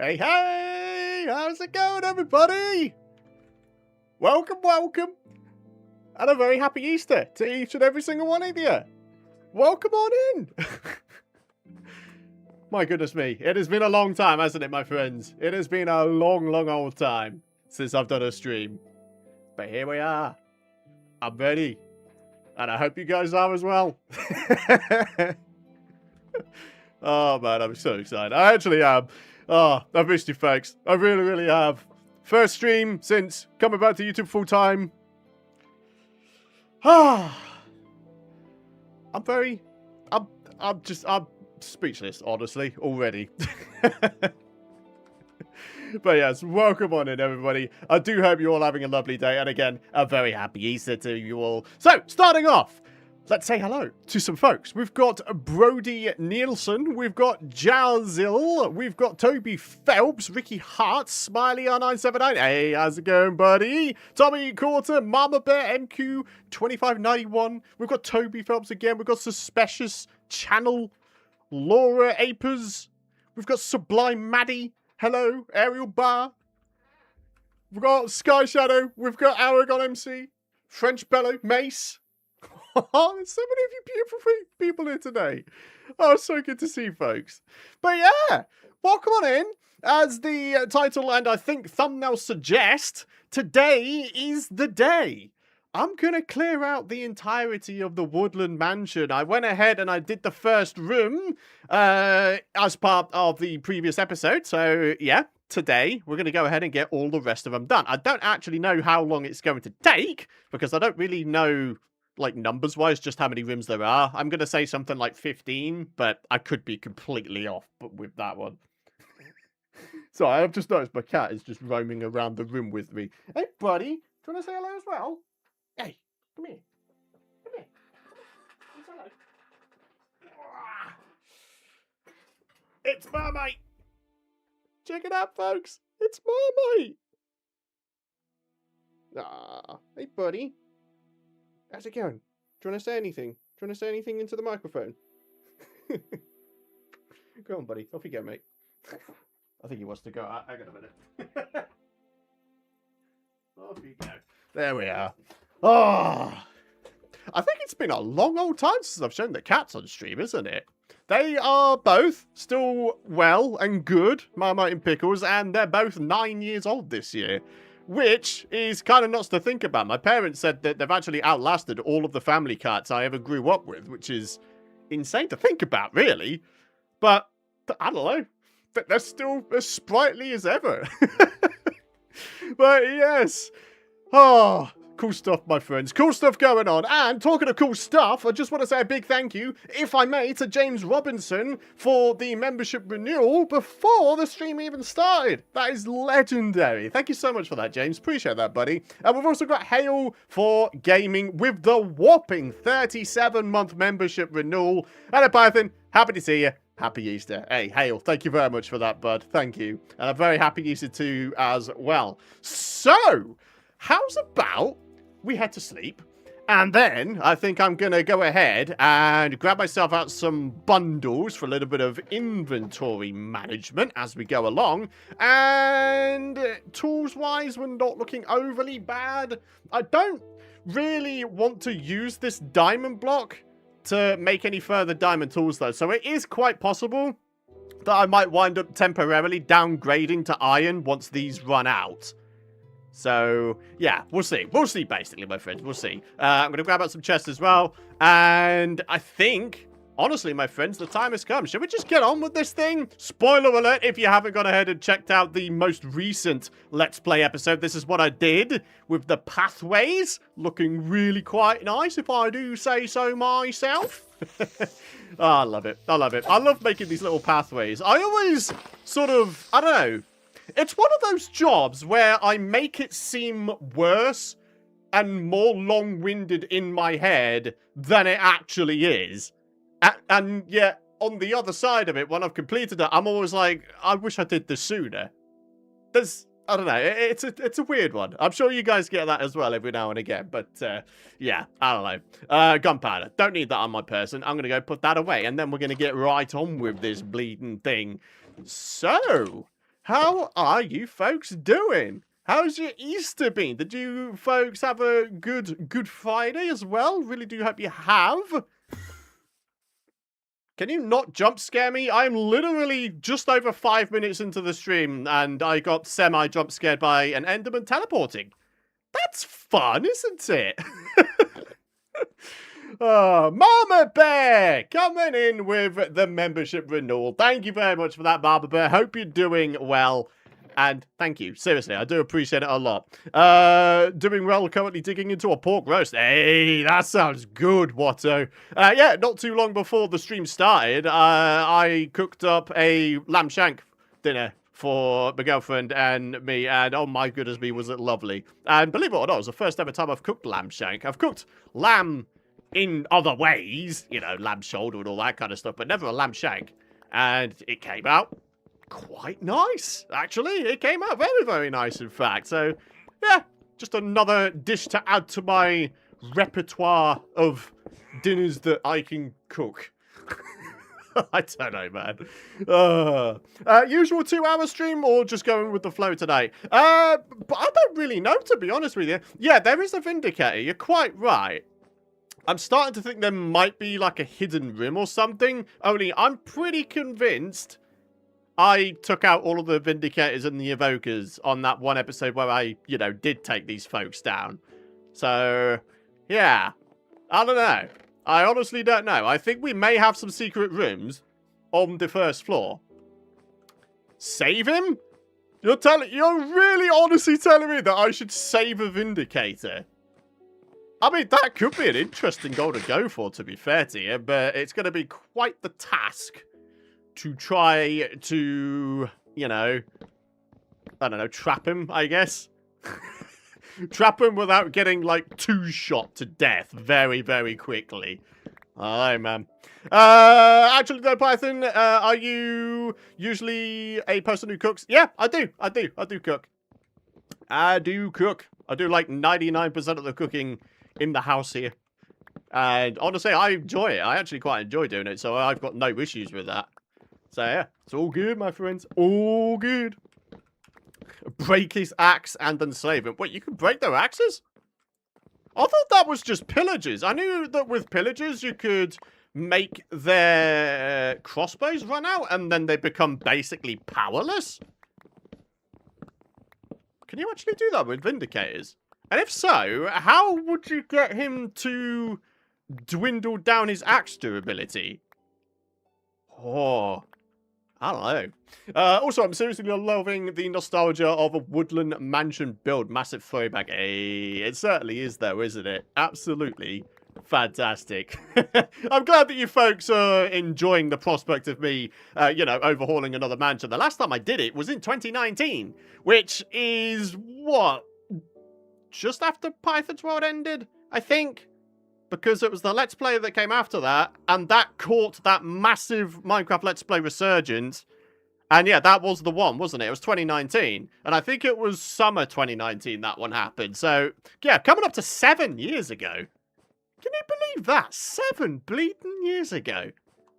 Hey, hey! How's it going, everybody? Welcome, welcome. And a very happy Easter to each and every single one of you. Welcome on in. My goodness me. It has been a long time, hasn't it, my friends? It has been a long, long old time since I've done a stream. But here we are. I'm ready. And I hope you guys are as well. Oh, man, I'm so excited. I actually am. Oh, I've missed you, folks. I really, really have. First stream since coming back to YouTube full time. Ah, I'm speechless, honestly, already. But yes, welcome on in, everybody. I do hope you're all having a lovely day. And again, a very happy Easter to you all. So, starting off, let's say hello to some folks. We've got Brody Nielsen, we've got Jazil, we've got Toby Phelps, Ricky Hart, Smiley R979. Hey, how's it going, buddy? Tommy Quarter, Mama Bear, MQ2591. We've got Toby Phelps again. We've got Suspicious Channel, Laura Apers. We've got Sublime Maddie. Hello, Ariel Bar. We've got Sky Shadow. We've got Aragon MC, French Bellow, Mace. Oh, there's so many of you beautiful people here today. Oh, so good to see, folks. But yeah, welcome on in. As the title and I think thumbnail suggest, today is the day. I'm going to clear out the entirety of the Woodland Mansion. I went ahead and I did the first room as part of the previous episode. So yeah, today we're going to go ahead and get all the rest of them done. I don't actually know how long it's going to take because I don't really know, like, numbers-wise, just how many rooms there are. I'm going to say something like 15, but I could be completely off with that one. So I've just noticed my cat is just roaming around the room with me. Hey, buddy, do you want to say hello as well? Hey, come here. Come here. Say hello. It's Marmite. Check it out, folks. It's Marmite. Ah, hey, buddy. How's it going? Do you want to say anything? Do you want to say anything into the microphone? Go on, buddy. Off you go, mate. I think he wants to go out. Hang on a minute. Off you go. There we are. Oh, I think it's been a long old time since I've shown the cats on stream, isn't it? They are both still well and good, Marmite and Pickles, and they're both 9 years old this year. Which is kind of nuts to think about. My parents said that they've actually outlasted all of the family cats I ever grew up with, which is insane to think about, really. But, I don't know. They're still as sprightly as ever. But, yes. Oh, cool stuff, my friends. Cool stuff going on. And talking of cool stuff, I just want to say a big thank you, if I may, to James Robinson for the membership renewal before the stream even started. That is legendary. Thank you so much for that, James. Appreciate that, buddy. And we've also got Hale for gaming with the whopping 37-month membership renewal. And a Python, happy to see you. Happy Easter. Hey, Hale, thank you very much for that, bud. Thank you. And a very happy Easter to you as well. So, how's about we head to sleep, and then I think I'm going to go ahead and grab myself out some bundles for a little bit of inventory management as we go along, and tools-wise, we're not looking overly bad. I don't really want to use this diamond block to make any further diamond tools, though, so it is quite possible that I might wind up temporarily downgrading to iron once these run out. So, yeah, we'll see. We'll see, basically, my friends. We'll see. I'm going to grab out some chests as well. And I think, honestly, my friends, the time has come. Should we just get on with this thing? Spoiler alert, if you haven't gone ahead and checked out the most recent Let's Play episode, this is what I did with the pathways. Looking really quite nice, if I do say so myself. Oh, I love it. I love it. I love making these little pathways. I always sort of, I don't know. It's one of those jobs where I make it seem worse and more long-winded in my head than it actually is. And yet, on the other side of it, when I've completed it, I'm always like, I wish I did this sooner. I don't know, it's a weird one. I'm sure you guys get that as well every now and again, but yeah, I don't know. Gunpowder, don't need that on my person. I'm going to go put that away, and then we're going to get right on with this bleeding thing. So, How are you folks doing? How's your Easter been? Did you folks have a Good Friday as well? Really do hope you have. Can you not jump scare me? I'm literally just over 5 minutes into the stream and I got semi-jump scared by an Enderman teleporting. That's fun, isn't it? Oh, Mama Bear coming in with the membership renewal. Thank you very much for that, Mama Bear. Hope you're doing well. And thank you. Seriously, I do appreciate it a lot. Doing well, currently digging into a pork roast. Hey, that sounds good, Watto. Yeah, not too long before the stream started, I cooked up a lamb shank dinner for my girlfriend and me, and oh my goodness me, was it lovely. And believe it or not, it was the first ever time I've cooked lamb shank. I've cooked lamb in other ways, you know, lamb shoulder and all that kind of stuff, but never a lamb shank. And it came out quite nice, actually. It came out very, very nice, in fact. So, yeah, just another dish to add to my repertoire of dinners that I can cook. I don't know, man. Usual 2-hour stream or just going with the flow tonight? But I don't really know, to be honest with you. Yeah, there is a Vindicator. You're quite right. I'm starting to think there might be like a hidden room or something. Only I'm pretty convinced I took out all of the Vindicators and the Evokers on that one episode where I, you know, did take these folks down. So, yeah. I don't know. I honestly don't know. I think we may have some secret rooms on the first floor. Save him? You're really honestly telling me that I should save a Vindicator? I mean, that could be an interesting goal to go for, to be fair to you, but it's going to be quite the task to try to, you know, I don't know, trap him, I guess. Trap him without getting, like, two-shot to death very, very quickly. Alright, man. Actually, though, Python, are you usually a person who cooks? Yeah, I do cook. I do cook. I do, like, 99% of the cooking in the house here. And honestly, I enjoy it. I actually quite enjoy doing it, so I've got no issues with that. So yeah, it's all good, my friends. All good. Break his axe and enslave him. Wait, you can break their axes? I thought that was just pillagers. I knew that with pillagers you could make their crossbows run out and then they become basically powerless. Can you actually do that with Vindicators? And if so, how would you get him to dwindle down his axe durability? Oh, I don't know. Also, I'm seriously loving the nostalgia of a Woodland Mansion build. Massive throwback. Hey, it certainly is though, isn't it? Absolutely fantastic. I'm glad that you folks are enjoying the prospect of me, you know, overhauling another mansion. The last time I did it was in 2019, which is, what? Just after Python's World ended, I think, because it was the Let's Play that came after that, and that caught that massive Minecraft Let's Play resurgence, and yeah, that was the one, wasn't it? It was 2019, and I think it was summer 2019 that one happened, so yeah, coming up to 7 years ago. Can you believe that? 7 bleeding years ago.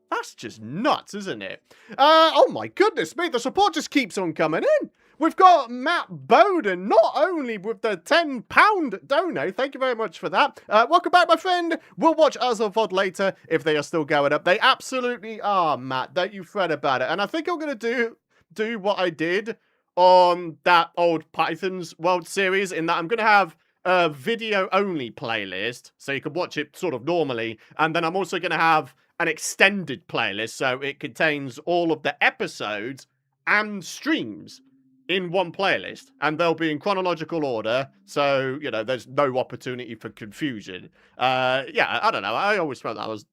That's just nuts, isn't it? Oh my goodness me, the support just keeps on coming in. We've got Matt Bowden, not only with the £10 donate. Thank you very much for that. Welcome back, my friend. We'll watch us a VOD later if they are still going up. They absolutely are, Matt. Don't you fret about it. And I think I'm going to do what I did on that old Python's World series, in that I'm going to have a video-only playlist, so you can watch it sort of normally. And then I'm also going to have an extended playlist, so it contains all of the episodes and streams in one playlist, and they'll be in chronological order, so, you know, there's no opportunity for confusion. Yeah, I don't know, I always felt that was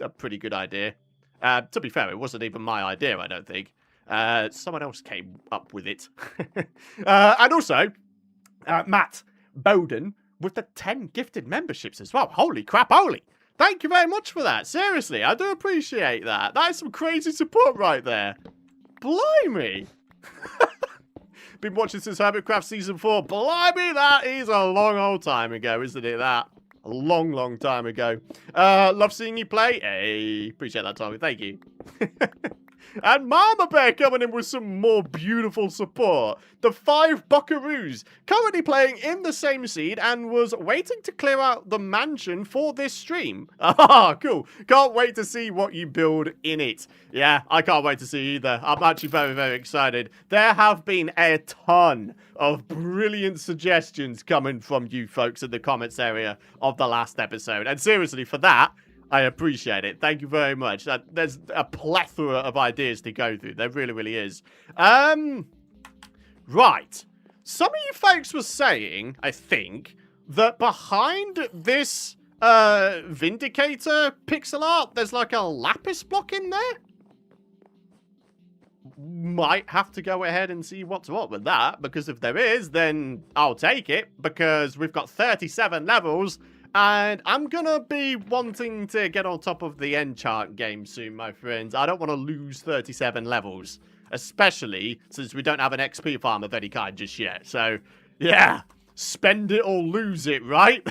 a pretty good idea. To be fair, it wasn't even my idea, I don't think. Someone else came up with it. And also, Matt Bowden with the 10 gifted memberships as well. Holy crap, holy! Thank you very much for that, seriously, I do appreciate that. That is some crazy support right there. Blimey! Been watching since Hermitcraft Season 4. Blimey, that is a long old time ago, isn't it, that? A long, long time ago. Love seeing you play. Hey, appreciate that, Tommy. Thank you. And Mama Bear coming in with some more beautiful support. The 5 Buckaroos currently playing in the same seed and was waiting to clear out the mansion for this stream. Ah, cool. Can't wait to see what you build in it. Yeah, I can't wait to see either. I'm actually very, very excited. There have been a ton of brilliant suggestions coming from you folks in the comments area of the last episode. And seriously, for that, I appreciate it. Thank you very much. There's a plethora of ideas to go through. There really, really is. Right. Some of you folks were saying, I think, that behind this Vindicator pixel art, there's like a lapis block in there. Might have to go ahead and see what's what with that, because if there is, then I'll take it, because we've got 37 levels. And I'm gonna be wanting to get on top of the enchant game soon, my friends. I don't want to lose 37 levels, especially since we don't have an XP farm of any kind just yet. So, yeah, spend it or lose it, right?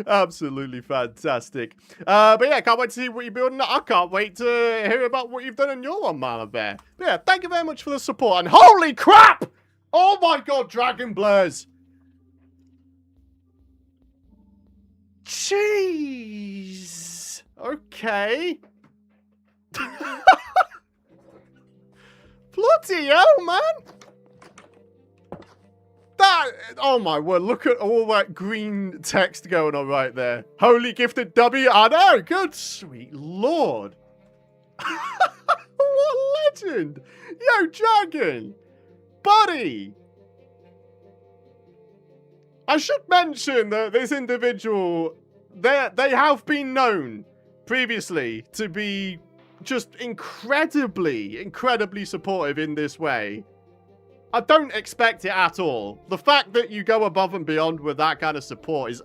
Absolutely fantastic. But yeah, can't wait to see what you're building. I can't wait to hear about what you've done in your one, Mama Bear. But yeah, thank you very much for the support. And holy crap! Oh my god, Dragon Blurs! Jeez. Okay. Bloody hell, man. That, oh my word, look at all that green text going on right there. Holy gifted W, I know, good sweet lord. What legend. Yo, Dragon. Buddy. I should mention that this individual, they have been known previously to be just incredibly supportive in this way. I don't expect it at all. The fact that you go above and beyond with that kind of support is,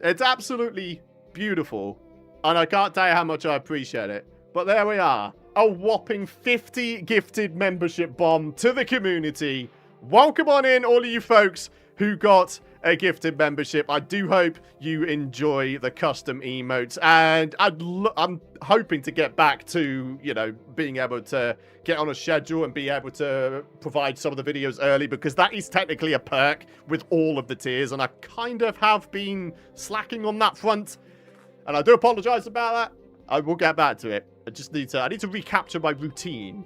it's absolutely beautiful. And I can't tell you how much I appreciate it. But there we are. A whopping 50 gifted membership bomb to the community. Welcome on in, all of you folks who got a gifted membership. I do hope you enjoy the custom emotes, and I'm hoping to get back to, you know, being able to get on a schedule and be able to provide some of the videos early, because that is technically a perk with all of the tiers, and I kind of have been slacking on that front, and I do apologize about that. I will get back to it. I need to recapture my routine.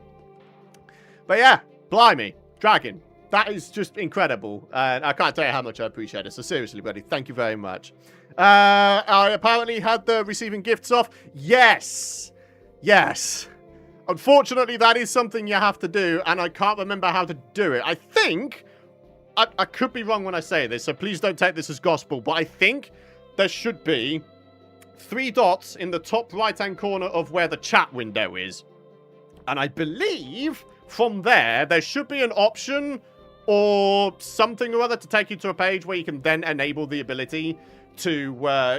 But yeah, blimey, Dragon. That is just incredible, and I can't tell you how much I appreciate it. So seriously, buddy, thank you very much. I apparently had the receiving gifts off. Yes. Yes. Unfortunately, that is something you have to do, and I can't remember how to do it. I think, I could be wrong when I say this, so please don't take this as gospel, but I think there should be 3 dots in the top right-hand corner of where the chat window is. And I believe from there should be an option or something or other to take you to a page where you can then enable the ability to,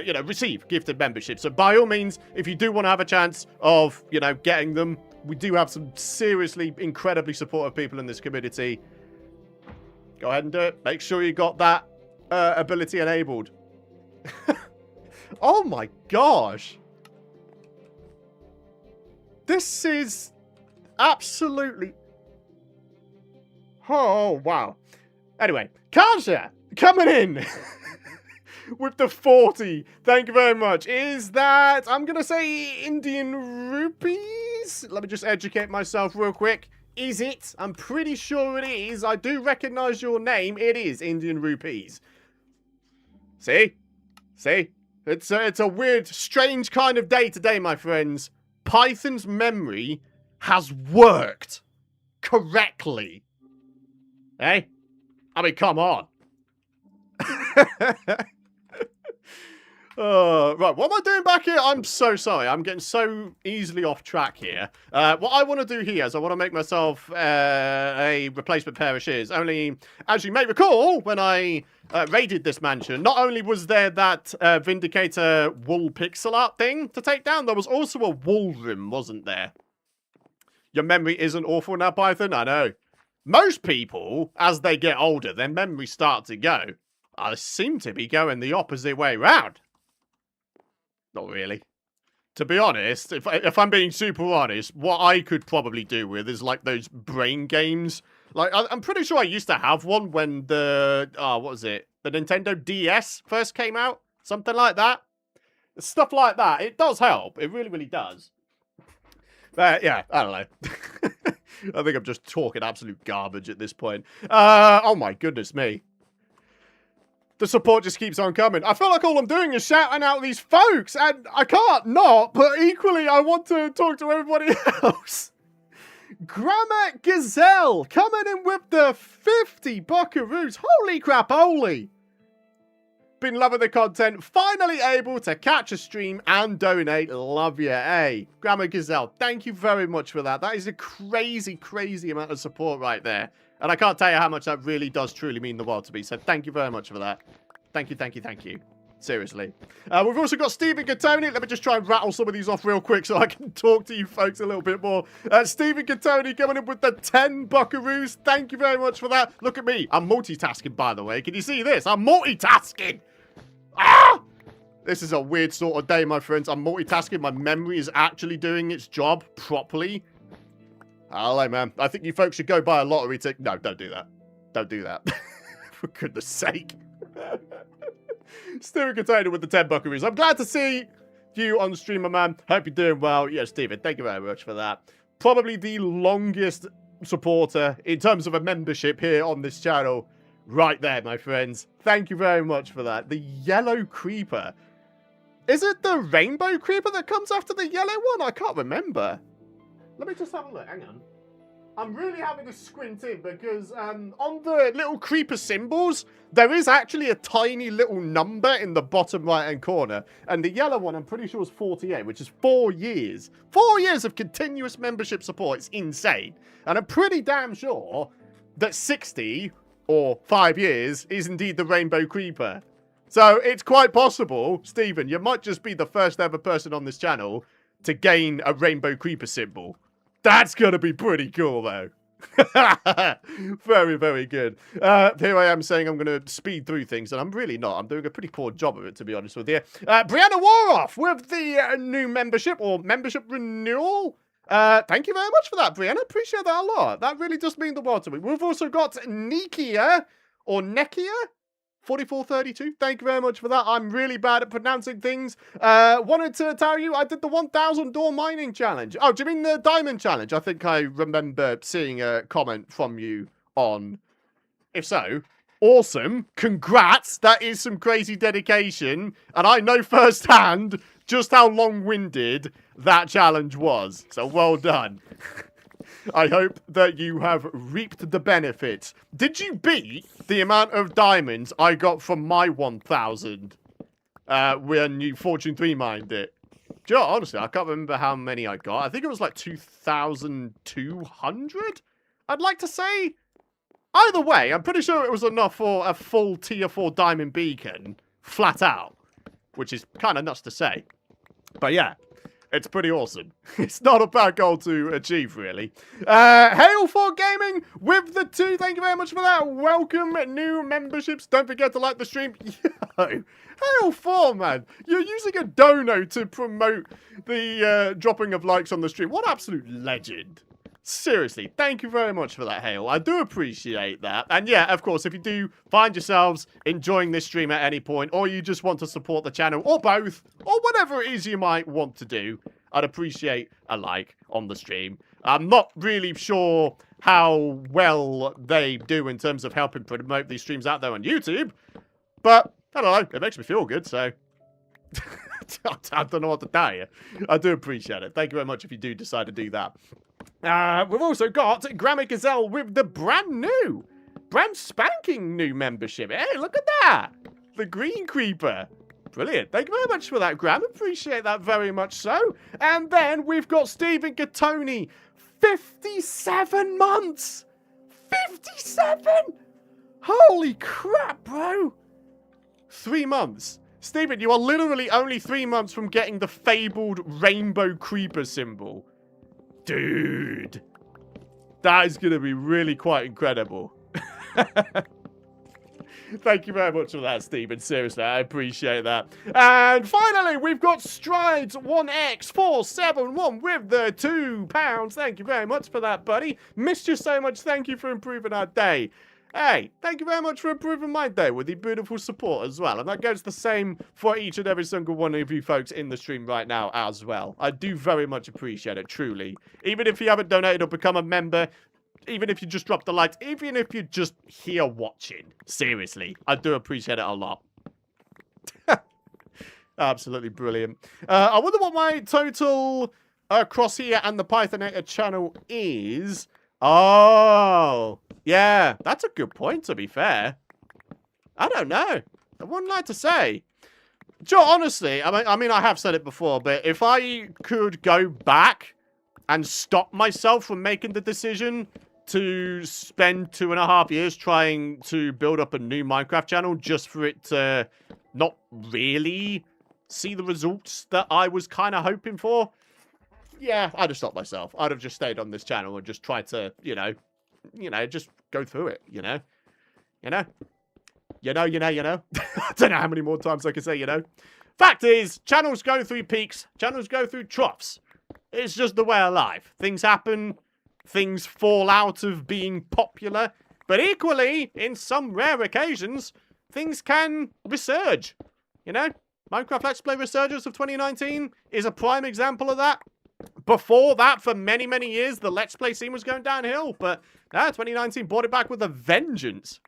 you know, receive gifted membership. So by all means, if you do want to have a chance of, you know, getting them, we do have some seriously incredibly supportive people in this community. Go ahead and do it. Make sure you got that ability enabled. Oh my gosh. This is absolutely... Oh, wow. Anyway, Kaja, coming in with the 40. Thank you very much. Is that, I'm going to say Indian rupees? Let me just educate myself real quick. Is it? I'm pretty sure it is. I do recognize your name. It is Indian rupees. See? See? It's a weird, strange kind of day today, my friends. Python's memory has worked correctly. Hey? I mean, come on. Right, what am I doing back here? I'm so sorry. I'm getting so easily off track here. What I want to do here is I want to make myself a replacement pair of shears. Only, as you may recall, when I raided this mansion, not only was there that Vindicator wool pixel art thing to take down, there was also a wool room, wasn't there? Your memory isn't awful now, Python? I know. Most people, as they get older, their memories start to go. I seem to be going the opposite way round. Not really. To be honest, if I'm being super honest, what I could probably do with is like those brain games. Like, I'm pretty sure I used to have one when the, what was it? The Nintendo DS first came out? Something like that. Stuff like that. It does help. It really, really does. But, yeah, I don't know. I think I'm just talking absolute garbage at this point. Oh my goodness me. The support just keeps on coming. I feel like all I'm doing is shouting out these folks, and I can't not, but equally I want to talk to everybody else. Grammar Gazelle coming in with the 50 buckaroos. Holy crap, holy. Been loving the content. Finally able to catch a stream and donate. Love ya, eh? Grammar Gazelle, thank you very much for that. That is a crazy, crazy amount of support right there. And I can't tell you how much that really does truly mean the world to me. So thank you very much for that. Thank you, thank you, thank you. Seriously. We've also got Stephen Gattoni. Let me just try and rattle some of these off real quick so I can talk to you folks a little bit more. Stephen Gattoni coming in with the 10 buckaroos. Thank you very much for that. Look at me. I'm multitasking, by the way. Can you see this? I'm multitasking. Ah! This is a weird sort of day, my friends. I'm multitasking. My memory is actually doing its job properly. Hello, man. I think you folks should go buy a lottery ticket. No, don't do that. Don't do that. For goodness sake. Steven Container with the 10 buckaroos. I'm glad to see you on stream, my man. Hope you're doing well. Yeah, Steven, thank you very much for that. Probably the longest supporter in terms of a membership here on this channel. Right there, my friends. Thank you very much for that. The yellow creeper. Is it the rainbow creeper that comes after the yellow one? I can't remember. Let me just have a look. Hang on. I'm really having to squint in because on the little creeper symbols, there is actually a tiny little number in the bottom right-hand corner. And the yellow one, I'm pretty sure, is 48, which is 4 years. 4 years of continuous membership support. It's insane. And I'm pretty damn sure that 60 or 5 years is indeed the rainbow creeper. So it's quite possible, Stephen, you might just be the first ever person on this channel to gain a rainbow creeper symbol. That's going to be pretty cool, though. Very, very good. Here I am saying I'm going to speed through things, and I'm really not. I'm doing a pretty poor job of it, to be honest with you. Brianna Woroff with the new membership, or membership renewal. Thank you very much for that, Brianna. Appreciate that a lot. That really does mean the world to me. We've also got Nikia, or Nekia, 4432. Thank you very much for that. I'm really bad at pronouncing things. Wanted to tell you I did the 1,000 door mining challenge. Oh, do you mean the diamond challenge? I think I remember seeing a comment from you on. If so, awesome. Congrats. That is some crazy dedication. And I know firsthand just how long-winded that challenge was. So well done. I hope that you have reaped the benefits. Did you beat the amount of diamonds I got from my 1,000 when you Fortune 3 mined it? Do you know, honestly, I can't remember how many I got. I think it was like 2,200, I'd like to say. Either way, I'm pretty sure it was enough for a full tier 4 diamond beacon, flat out, which is kind of nuts to say. But yeah. It's pretty awesome. It's not a bad goal to achieve, really. Hail for Gaming with the 2. Thank you very much for that. Welcome, new memberships. Don't forget to like the stream. Yo, Hail for, man. You're using a dono to promote the dropping of likes on the stream. What absolute legend. Seriously, thank you very much for that, Hail. I do appreciate that. And yeah, of course, if you do find yourselves enjoying this stream at any point, or you just want to support the channel, or both, or whatever it is you might want to do, I'd appreciate a like on the stream. I'm not really sure how well they do in terms of helping promote these streams out there on YouTube, but, I don't know, it makes me feel good, so I don't know what to tell you. I do appreciate it. Thank you very much if you do decide to do that. We've also got Grammar Gazelle with the brand spanking new membership. Hey, look at that. The Green Creeper. Brilliant. Thank you very much for that, Gram. Appreciate that very much so. And then we've got Stephen Gattoni. 57 months. 57? Holy crap, bro. 3 months. Stephen, you are literally only 3 months from getting the fabled rainbow creeper symbol. Dude. That is going to be really quite incredible. Thank you very much for that, Stephen. Seriously, I appreciate that. And finally, we've got Strides1x471 with the £2. Thank you very much for that, buddy. Missed you so much. Thank you for improving our day. Hey, thank you very much for improving my day with the beautiful support as well. And that goes the same for each and every single one of you folks in the stream right now as well. I do very much appreciate it, truly. Even if you haven't donated or become a member, even if you just dropped the likes, even if you're just here watching. Seriously, I do appreciate it a lot. Absolutely brilliant. I wonder what my total across here and the Pythonator channel is. Oh, yeah, that's a good point, to be fair. I don't know. I wouldn't like to say. Joe, honestly, I mean, I have said it before, but if I could go back and stop myself from making the decision to spend 2.5 years trying to build up a new Minecraft channel just for it to not really see the results that I was kind of hoping for, yeah, I'd have stopped myself. I'd have just stayed on this channel and just tried to, you know, just go through it, you know. I don't know how many more times I can say, Fact is, channels go through peaks, channels go through troughs. It's just the way of life. Things happen, things fall out of being popular, but equally, in some rare occasions, things can resurge, Minecraft Let's Play Resurgence of 2019 is a prime example of that. Before that, for many, many years, the Let's Play scene was going downhill, but 2019 brought it back with a vengeance.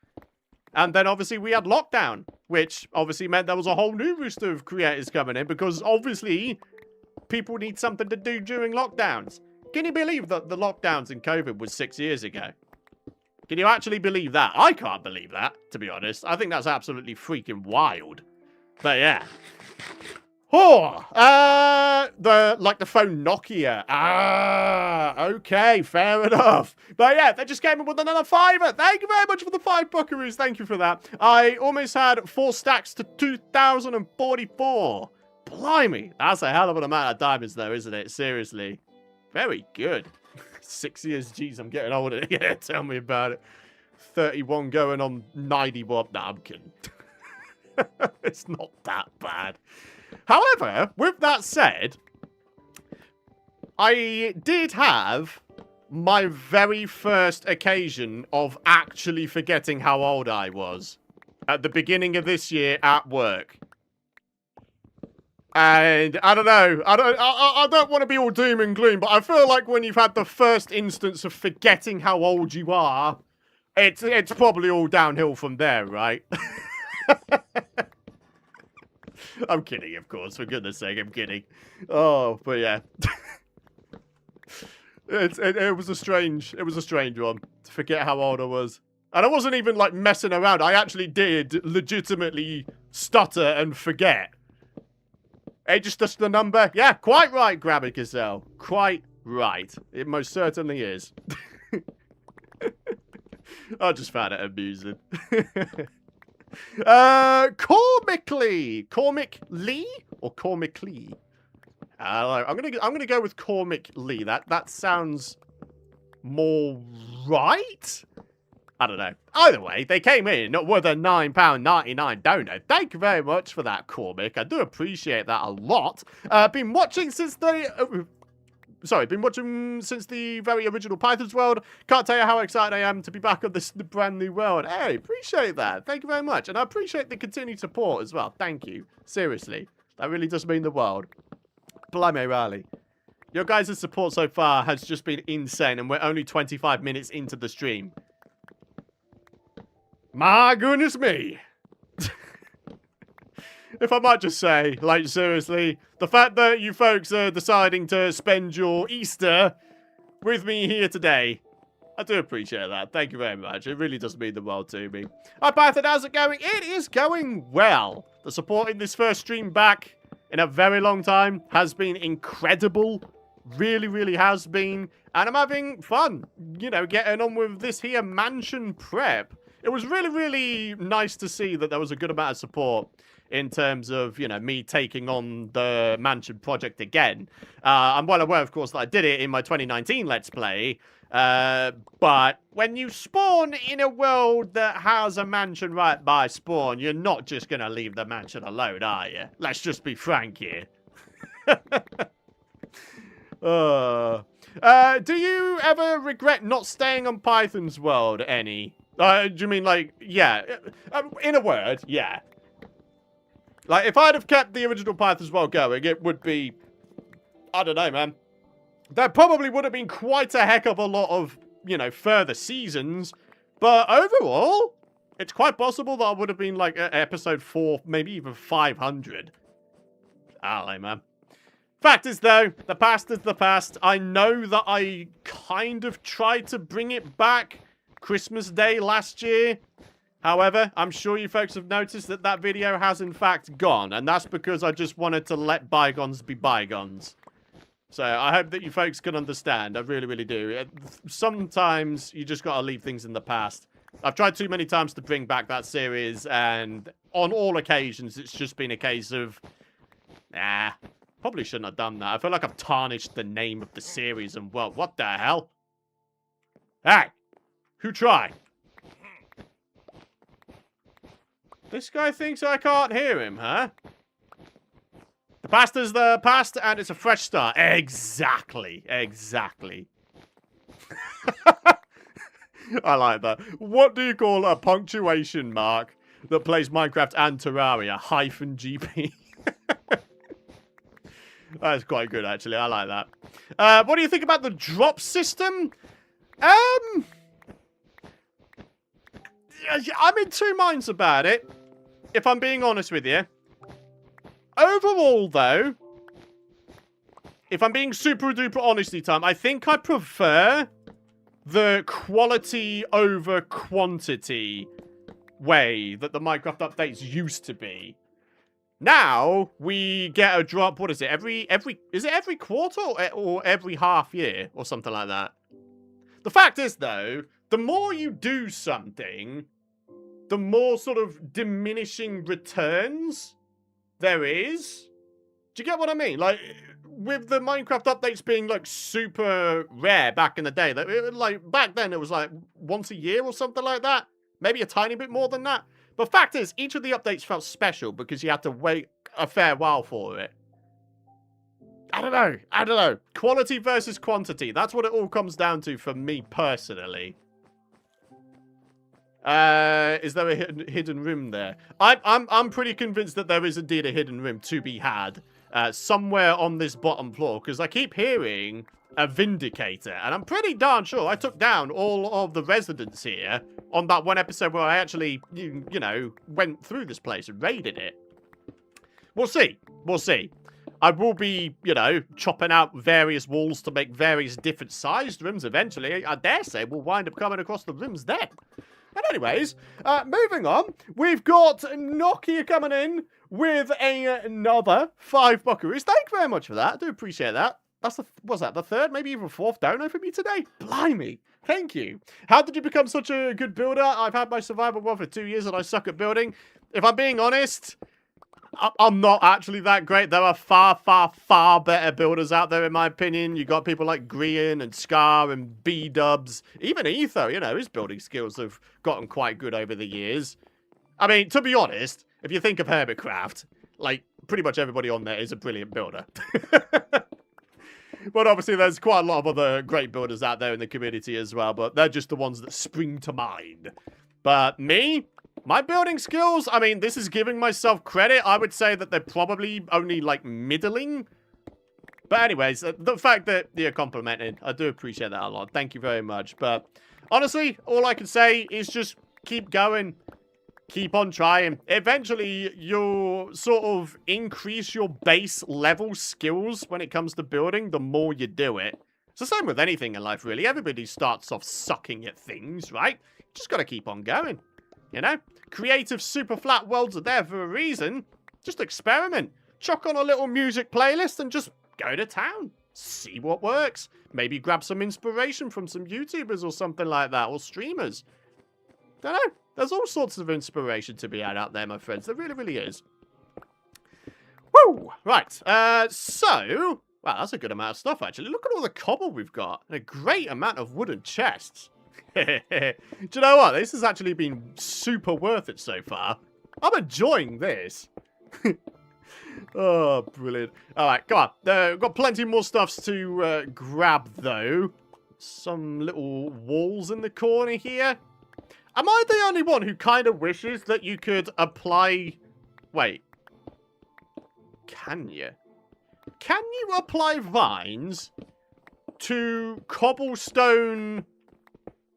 And then, obviously, we had lockdown, which obviously meant there was a whole new rooster of creators coming in, because obviously, people need something to do during lockdowns. Can you believe that the lockdowns in COVID was 6 years ago? Can you actually believe that? I can't believe that, to be honest. I think that's absolutely freaking wild. But yeah. Oh, the phone Nokia. Okay, fair enough. But yeah, they just came in with another fiver. Thank you very much for the 5 buckaroos. Thank you for that. I almost had 4 stacks to 2,044. Blimey, that's a hell of an amount of diamonds though, isn't it? Seriously. Very good. 6 years, geez, I'm getting older. Yeah, tell me about it. 31 going on 91. Nah, I'm kidding. It's not that bad. However, with that said, I did have my very first occasion of actually forgetting how old I was at the beginning of this year at work. And I don't know, I don't want to be all doom and gloom, but I feel like when you've had the first instance of forgetting how old you are, it's probably all downhill from there, right? I'm kidding, of course. For goodness sake, I'm kidding. Oh, but yeah, it was a strange one to forget how old I was, and I wasn't even like messing around. I actually did legitimately stutter and forget. Age is just the number. Yeah, quite right, Grabby Gazelle. Quite right. It most certainly is. I just found it amusing. Cormick Lee or Cormick Lee? I'm gonna go with Cormick Lee. That sounds more right. I don't know. Either way, they came in with a £9.99 donate. Thank you very much for that, Cormick. I do appreciate that a lot. Been watching since the very original Python's World. Can't tell you how excited I am to be back on this brand new world. Hey, appreciate that. Thank you very much. And I appreciate the continued support as well. Thank you. Seriously. That really does mean the world. Blimey, Riley. Your guys' support so far has just been insane, and we're only 25 minutes into the stream. My goodness me. If I might just say, like, seriously, the fact that you folks are deciding to spend your Easter with me here today, I do appreciate that. Thank you very much. It really does mean the world to me. Hi, Python, how's it going? It is going well. The support in this first stream back in a very long time has been incredible. Really, really has been. And I'm having fun, getting on with this here mansion prep. It was really, really nice to see that there was a good amount of support. in terms of, you know, me taking on the mansion project again. I'm well aware, of course, that I did it in my 2019 Let's Play. But when you spawn in a world that has a mansion right by spawn, you're not just going to leave the mansion alone, are you? Let's just be frank here. Do you ever regret not staying on Python's world any? Do you mean, like, yeah. In a word, yeah. Like, if I'd have kept the original Python's world going, it would be... I don't know, man. There probably would have been quite a heck of a lot of, you know, further seasons. But overall, it's quite possible that I would have been, like, at episode 4, maybe even 500. I don't know, man. Fact is, though, the past is the past. I know that I kind of tried to bring it back Christmas Day last year. However, I'm sure you folks have noticed that that video has, in fact, gone. And that's because I just wanted to let bygones be bygones. So I hope that you folks can understand. I really, really do. Sometimes you just got to leave things in the past. I've tried too many times to bring back that series. And on all occasions, it's just been a case of... Nah. Probably shouldn't have done that. I feel like I've tarnished the name of the series and, well, what the hell? Hey! Who tried? This guy thinks I can't hear him, huh? The past is the past and it's a fresh start. Exactly. Exactly. I like that. What do you call a punctuation mark that plays Minecraft and Terraria? -GP. That's quite good, actually. I like that. What do you think about the drop system? I'm in two minds about it, if I'm being honest with you. Overall, though, if I'm being super duper honesty time, I think I prefer the quality over quantity way that the Minecraft updates used to be. Now, we get a drop, what is it, is it every quarter or every half year or something like that? The fact is, though, the more you do something, the more sort of diminishing returns there is. Do you get what I mean? Like, with the Minecraft updates being, like, super rare back in the day, like, back then it was, like, once a year or something like that. Maybe a tiny bit more than that. But fact is, each of the updates felt special because you had to wait a fair while for it. I don't know. Quality versus quantity. That's what it all comes down to for me personally. Is there a hidden room there? I'm pretty convinced that there is indeed a hidden room to be had somewhere on this bottom floor because I keep hearing a Vindicator, and I'm pretty darn sure I took down all of the residents here on that one episode where I actually, you know, went through this place and raided it. We'll see. We'll see. I will be, you know, chopping out various walls to make various different sized rooms eventually. I dare say we'll wind up coming across the rooms then. But anyways, moving on, we've got Nokia coming in with another 5 buckaroos. Thank you very much for that. I do appreciate that. That's was that the third, maybe even fourth dono for me today? Blimey. Thank you. How did you become such a good builder? I've had my survival one for 2 years and I suck at building. If I'm being honest, I'm not actually that great. There are far, far, far better builders out there, in my opinion. You got people like Grian and Scar and B-Dubs. Even Etho, you know, his building skills have gotten quite good over the years. I mean, to be honest, if you think of Hermitcraft, like, pretty much everybody on there is a brilliant builder. But obviously, there's quite a lot of other great builders out there in the community as well, but they're just the ones that spring to mind. But me, my building skills, I mean, this is giving myself credit. I would say that they're probably only, like, middling. But anyways, the fact that you're complimenting, I do appreciate that a lot. Thank you very much. But honestly, all I can say is just keep going. Keep on trying. Eventually, you'll sort of increase your base level skills when it comes to building the more you do it. It's the same with anything in life, really. Everybody starts off sucking at things, right? Just got to keep on going, you know? Creative super flat worlds are there for a reason. Just experiment. Chuck on a little music playlist and just go to town. See what works. Maybe grab some inspiration from some YouTubers or something like that, or streamers. Don't know. There's all sorts of inspiration to be had out there, my friends. There really, really is. Woo! Right, so... Wow, that's a good amount of stuff, actually. Look at all the cobble we've got. And a great amount of wooden chests. Do you know what? This has actually been super worth it so far. I'm enjoying this. Oh, brilliant. All right, come on. We've got plenty more stuffs to grab, though. Some little walls in the corner here. Am I the only one who kind of wishes that you could apply... Wait. Can you? Can you apply vines to cobblestone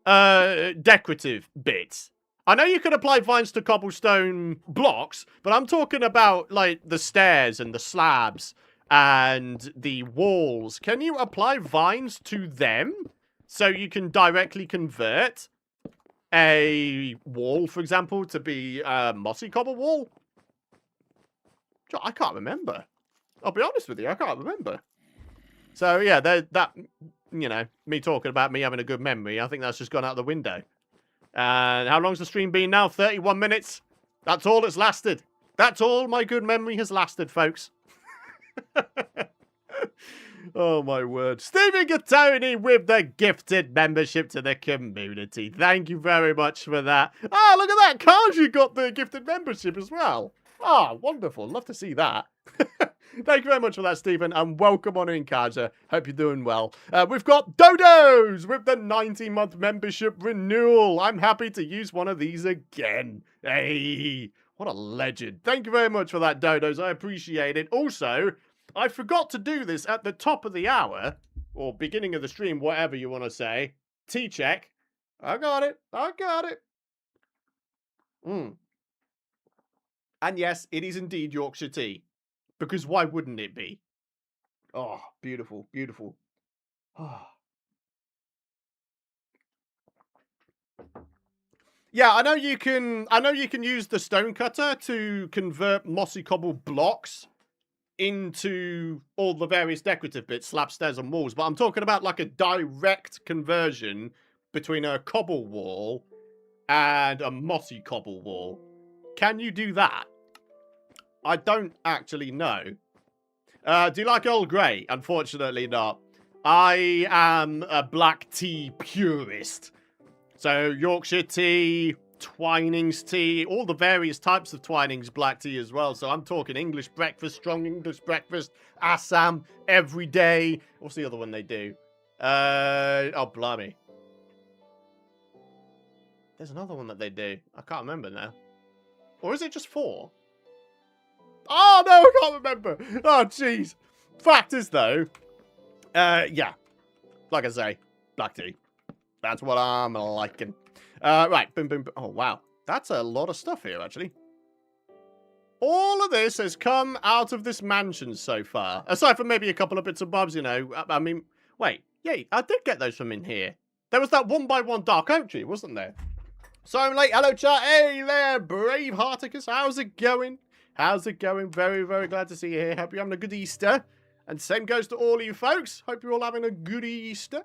decorative bits? I know you can apply vines to cobblestone blocks, but I'm talking about, like, the stairs and the slabs and the walls. Can you apply vines to them so you can directly convert a wall, for example, to be a mossy cobble wall? I can't remember. I'll be honest with you, I can't remember. So, yeah, that, you know, me talking about me having a good memory, I think that's just gone out the window. And how long's the stream been now? 31 minutes. That's all it's lasted. That's all my good memory has lasted, folks. Oh, my word. Stephen Gattoni with the gifted membership to the community. Thank you very much for that. Ah, look at that. Kanji got the gifted membership as well. Ah, wonderful. Love to see that. Thank you very much for that, Stephen, and welcome on in, Kaja. Hope you're doing well. We've got Dodos with the 90-month membership renewal. I'm happy to use one of these again. Hey, what a legend. Thank you very much for that, Dodos. I appreciate it. Also, I forgot to do this at the top of the hour, or beginning of the stream, whatever you want to say. T-check. I got it. I got it. And yes, it is indeed Yorkshire tea. Because why wouldn't it be? Oh, beautiful, beautiful. Oh. Yeah, I know you can use the stone cutter to convert mossy cobble blocks into all the various decorative bits, slab, stairs, and walls, but I'm talking about like a direct conversion between a cobble wall and a mossy cobble wall. Can you do that? I don't actually know. Do you like Earl Grey? Unfortunately not. I am a black tea purist. So Yorkshire tea, Twinings tea, all the various types of Twinings black tea as well. So I'm talking English breakfast, strong English breakfast, Assam, every day. What's the other one they do? Oh, blimey. There's another one that they do. I can't remember now. Or is it just 4? Oh, no, I can't remember. Oh, jeez. Fact is, though, yeah. Like I say, black tea. That's what I'm liking. Right, boom, boom, boom. Oh, wow. That's a lot of stuff here, actually. All of this has come out of this mansion so far. Aside from maybe a couple of bits and bobs, you know. I mean, wait. Yeah, I did get those from in here. There was that 1x1 dark oak tree, wasn't there? So I'm late. Hello, chat. Hey there, Brave Hearticus. How's it going? How's it going? Very, very glad to see you here. Hope you're having a good Easter. And same goes to all of you folks. Hope you're all having a good Easter.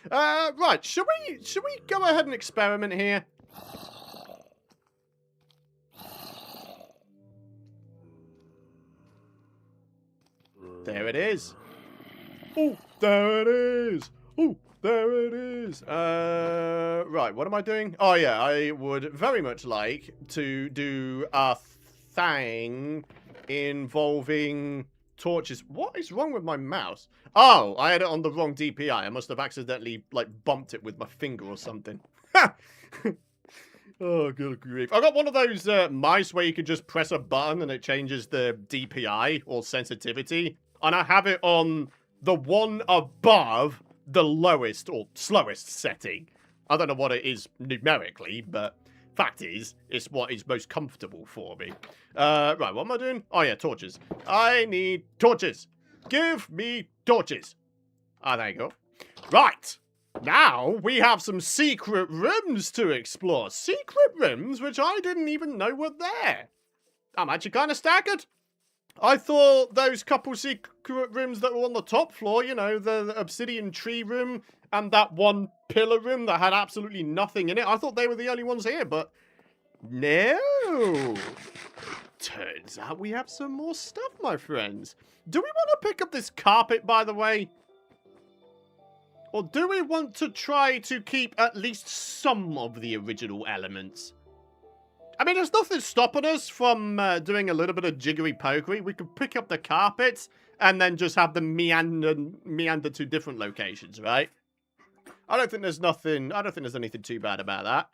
Right, should we go ahead and experiment here? There it is. Oh, there it is. Oh, there it is. Right, what am I doing? Oh, yeah, I would very much like to do a thing involving torches. What is wrong with my mouse? Oh, I had it on the wrong DPI. I must have accidentally, like, bumped it with my finger or something. Oh, good grief. I got one of those mice where you can just press a button and it changes the DPI or sensitivity. And I have it on the one above the lowest or slowest setting. I don't know what it is numerically, but fact is, it's what is most comfortable for me. Right, what am I doing? Oh, yeah, torches. I need torches. Give me torches. Ah, there you go. Right. Now, we have some secret rooms to explore. Secret rooms which I didn't even know were there. I'm actually kind of staggered. I thought those couple secret rooms that were on the top floor, you know, the obsidian tree room and that one pillar room that had absolutely nothing in it. I thought they were the only ones here, but no. turns out we have some more stuff, my friends. Do we want to pick up this carpet, by the way? Or do we want to try to keep at least some of the original elements? I mean, there's nothing stopping us from doing a little bit of jiggery-pokery. We could pick up the carpets and then just have them meander to different locations, right? I don't think there's anything too bad about that.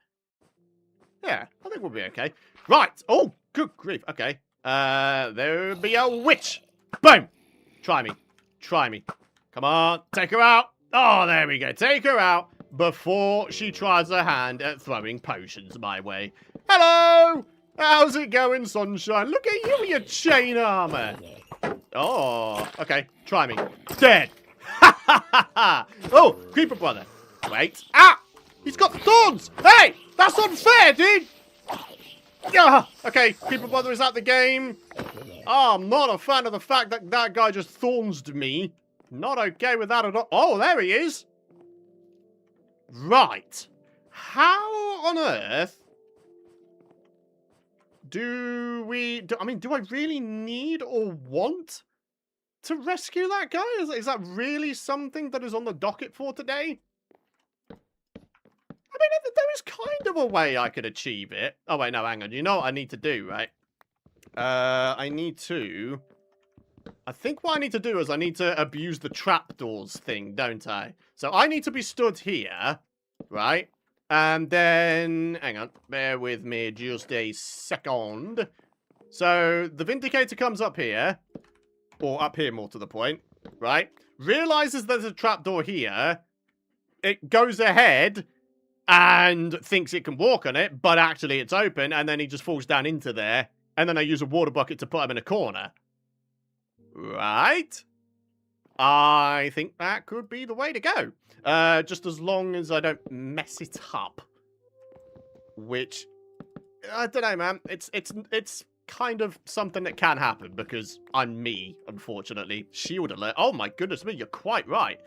Yeah, I think we'll be okay. Right. Oh, good grief. Okay. There'll be a witch. Boom. Try me. Try me. Come on. Take her out. Oh, there we go. Take her out before she tries her hand at throwing potions my way. Hello. How's it going, sunshine? Look at you with your chain armor. Oh, okay. Try me. Dead. Ha ha ha ha. Oh, creeper brother. Wait. Ah! He's got thorns! Hey! That's unfair, dude! Yeah. Okay, creeper brother is out the game. Oh, I'm not a fan of the fact that that guy just thornsed me. Not okay with that at all. Oh, there he is. Right. How on earth do I really need or want to rescue that guy? Is that really something that is on the docket for today? I mean, there is kind of a way I could achieve it. Oh, wait, no, hang on. You know what I need to do, right? I think what I need to do is I need to abuse the trapdoors thing, don't I? So I need to be stood here, right? And then, hang on, bear with me just a second. So the Vindicator comes up here, or up here more to the point, right? Realizes there's a trapdoor here. It goes ahead and thinks it can walk on it, but actually it's open, and then he just falls down into there, and then I use a water bucket to put him in a corner. Right? I think that could be the way to go. Just as long as I don't mess it up. Which, I don't know, man. It's kind of something that can happen, because I'm me, unfortunately. Shield alert. Oh my goodness me, you're quite right.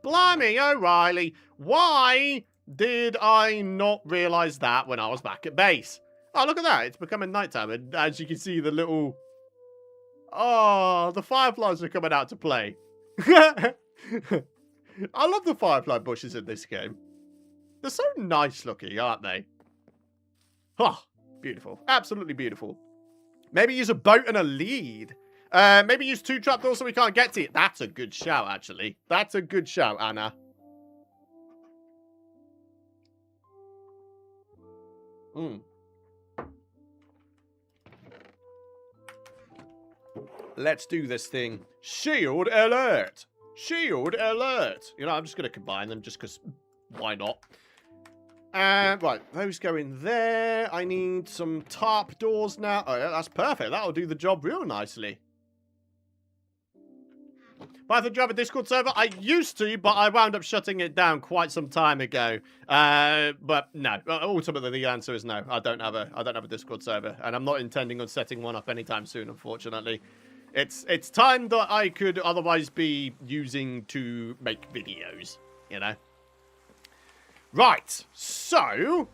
Blimey, O'Reilly. Why did I not realise that when I was back at base? Oh, look at that. It's becoming nighttime. And as you can see, the little... Oh, the fireflies are coming out to play. I love the firefly bushes in this game. They're so nice looking, aren't they? Oh, beautiful. Absolutely beautiful. Maybe use a boat and a lead. Maybe use 2 trapdoors so we can't get to it. That's a good shout, actually. That's a good shout, Anna. Let's do this thing. Shield alert. Shield alert. You know, I'm just going to combine them just because why not? Right, those go in there. I need some tarp doors now. Oh, yeah, that's perfect. That'll do the job real nicely. Python, do you have a Discord server? I used to, but I wound up shutting it down quite some time ago. But no, ultimately the answer is no. I don't have a Discord server, and I'm not intending on setting one up anytime soon, unfortunately. It's time that I could otherwise be using to make videos, you know. Right, so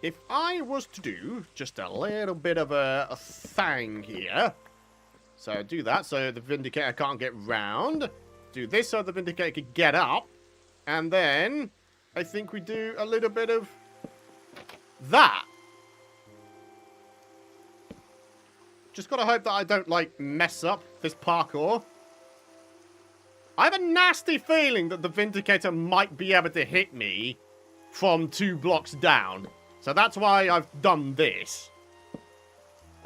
if I was to do just a little bit of a thing here. So do that so the Vindicator can't get round. Do this so the Vindicator can get up. And then I think we do a little bit of that. Just gotta hope that I don't, like, mess up this parkour. I have a nasty feeling that the Vindicator might be able to hit me from 2 blocks down. So that's why I've done this.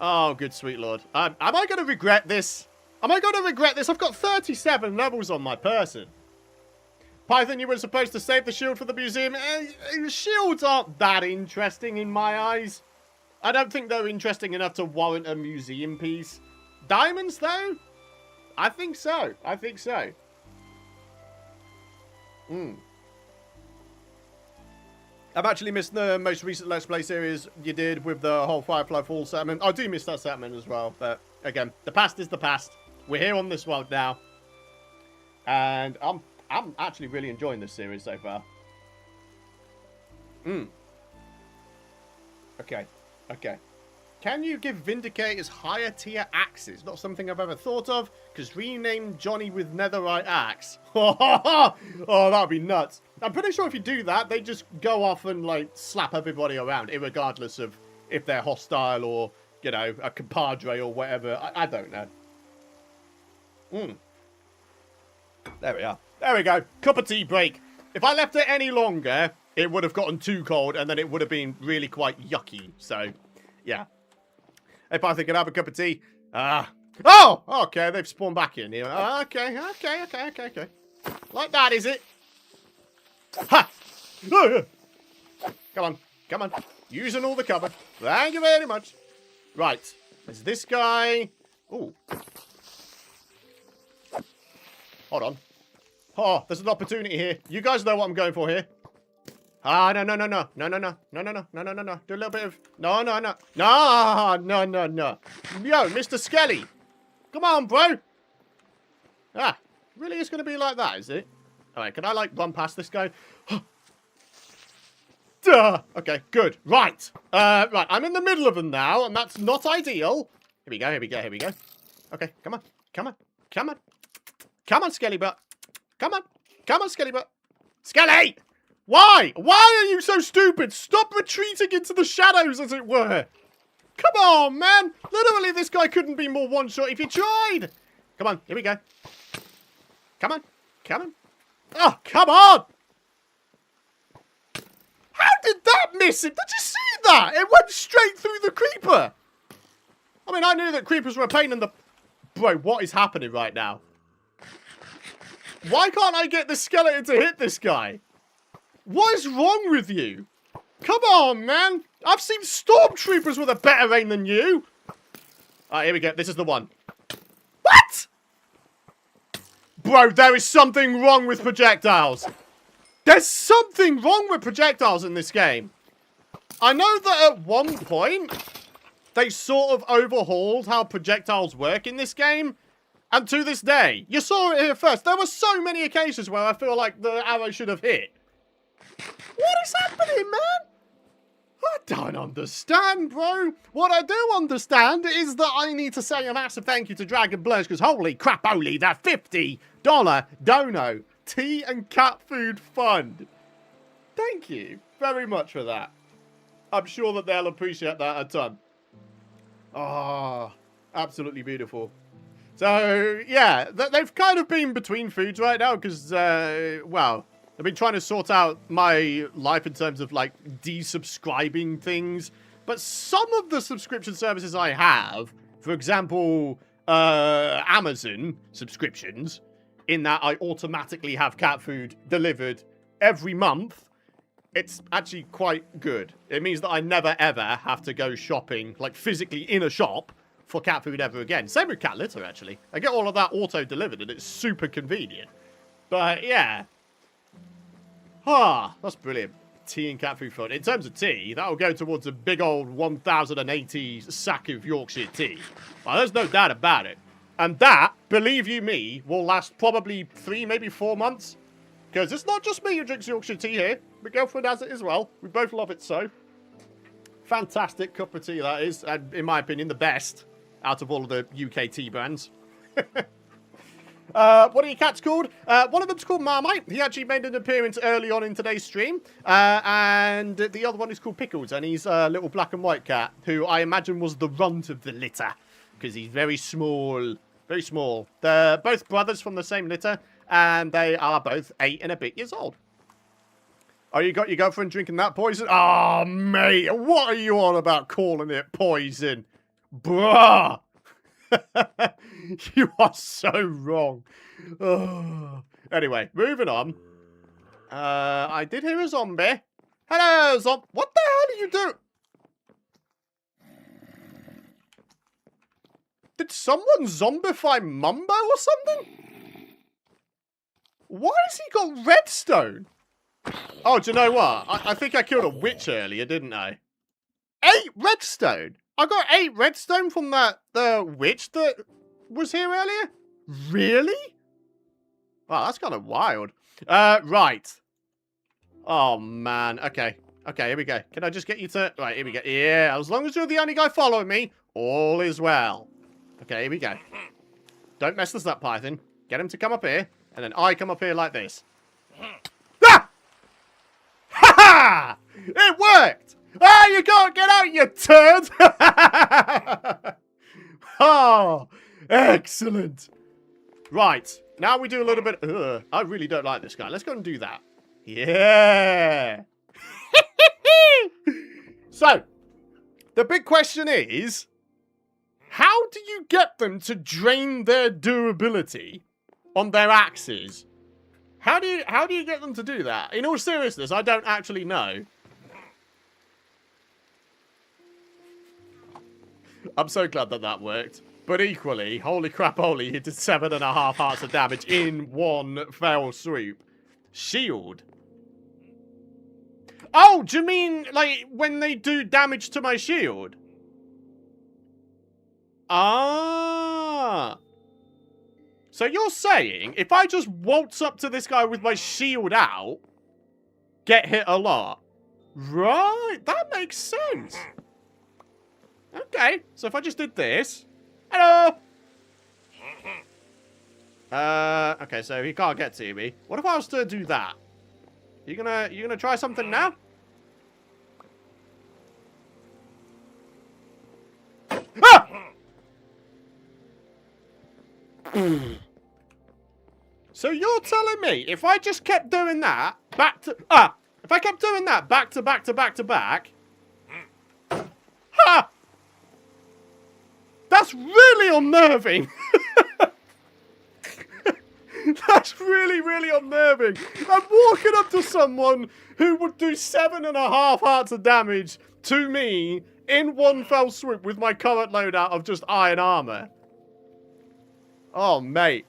Oh, good sweet lord. Am I going to regret this? Am I going to regret this? I've got 37 levels on my person. Python, you were supposed to save the shield for the museum. Shields aren't that interesting in my eyes. I don't think they're interesting enough to warrant a museum piece. Diamonds, though? I think so. I think so. I've actually missed the most recent Let's Play series you did with the whole Firefly Falls settlement. I do miss that settlement as well, but again, the past is the past. We're here on this world now. And I'm actually really enjoying this series so far. Okay. Okay. Can you give Vindicators higher tier axes? Not something I've ever thought of, because rename Johnny with netherite axe. Oh, that'd be nuts. I'm pretty sure if you do that, they just go off and, like, slap everybody around, irregardless of if they're hostile or, you know, a compadre or whatever. I don't know. There we are. There we go. Cup of tea break. If I left it any longer, it would have gotten too cold, and then it would have been really quite yucky. So, yeah. Hey, Python, can I have a cup of tea? Oh! Okay, they've spawned back in here. Okay. Like that, is it? Ha! Come on. Using all the cover. Thank you very much. Right. There's this guy. Ooh. Hold on. Oh, there's an opportunity here. You guys know what I'm going for here. No. Do a little bit of... No. Yo, Mr. Skelly. Come on, bro. Really it's going to be like that, is it? All right, can I, like, run past this guy? Duh. Okay, good. Right. Right, I'm in the middle of them now, and that's not ideal. Here we go. Okay, come on, Skelly butt. Come on, Skelly butt. Skelly! Why? Why are you so stupid? Stop retreating into the shadows, as it were. Come on, man. Literally, this guy couldn't be more one-shot if you tried. Come on, here we go. Come on. Oh, come on. How did that miss him? Did you see that? It went straight through the creeper. I mean, I knew that creepers were a pain in the... Bro, what is happening right now? Why can't I get the skeleton to hit this guy? What is wrong with you? Come on, man. I've seen stormtroopers with a better aim than you. Alright, here we go. This is the one. What? Bro, there is something wrong with projectiles. There's something wrong with projectiles in this game. I know that at one point, they sort of overhauled how projectiles work in this game. And to this day, you saw it here first. There were so many occasions where I feel like the arrow should have hit. What is happening, man? I don't understand, bro. What I do understand is that I need to say a massive thank you to Dragon Blurge, because holy crap, only that $50 dono tea and cat food fund. Thank you very much for that. I'm sure that they'll appreciate that a ton. Oh, absolutely beautiful. So, yeah, they've kind of been between foods right now because, well, I've been trying to sort out my life in terms of, like, desubscribing things. But some of the subscription services I have, for example, Amazon subscriptions, in that I automatically have cat food delivered every month, it's actually quite good. It means that I never, ever have to go shopping, like, physically in a shop for cat food ever again. Same with cat litter, actually. I get all of that auto-delivered, and it's super convenient. But, yeah. That's brilliant. Tea and cat food fund. In terms of tea, that'll go towards a big old 1080 sack of Yorkshire tea. Well, there's no doubt about it. And that, believe you me, will last probably 3, maybe 4 months. Because it's not just me who drinks Yorkshire tea here. My girlfriend has it as well. We both love it so. Fantastic cup of tea, that is. And in my opinion, the best out of all of the UK tea brands. What are your cats called? One of them's called Marmite. He actually made an appearance early on in today's stream. And the other one is called Pickles. And he's a little black and white cat who I imagine was the runt of the litter. Because he's very small. Very small. They're both brothers from the same litter. And they are both 8 and a bit years old. Oh, you got your girlfriend drinking that poison? Oh, mate. What are you on about calling it poison? Bruh. You are so wrong. Oh. Anyway, moving on. I did hear a zombie. Hello, zombie. What the hell are you doing? Did someone zombify Mumbo or something? Why has he got redstone? Oh, do you know what? I think I killed a witch earlier, didn't I? 8 redstone? I got 8 redstone from the witch that was here earlier? Really? Wow, that's kind of wild. Right. Oh, man. Okay. Okay, here we go. Can I just get you to... Right, here we go. Yeah, as long as you're the only guy following me, all is well. Okay, here we go. Don't mess this up, Python. Get him to come up here, and then I come up here like this. Ah! Ha ha! It worked! Ah, you can't get out, you turd! Oh, excellent. Right, now we do a little bit... I really don't like this guy. Let's go and do that. Yeah! So, the big question is, how do you get them to drain their durability on their axes? How do you get them to do that? In all seriousness, I don't actually know. I'm so glad that that worked. But equally, holy crap, holy, he did 7.5 hearts of damage in one fell swoop. Shield. Oh, do you mean, like, when they do damage to my shield? Ah. So you're saying, if I just waltz up to this guy with my shield out, get hit a lot? Right, that makes sense. Okay, so if I just did this... Hello! Okay, so he can't get to me. What if I was to do that? You gonna try something now? Ah! So you're telling me if I just kept doing that if I kept doing that back to back to back to back, ha! That's really unnerving. That's really, really unnerving. I'm walking up to someone who would do 7.5 hearts of damage to me in one fell swoop with my current loadout of just iron armor. Oh, mate.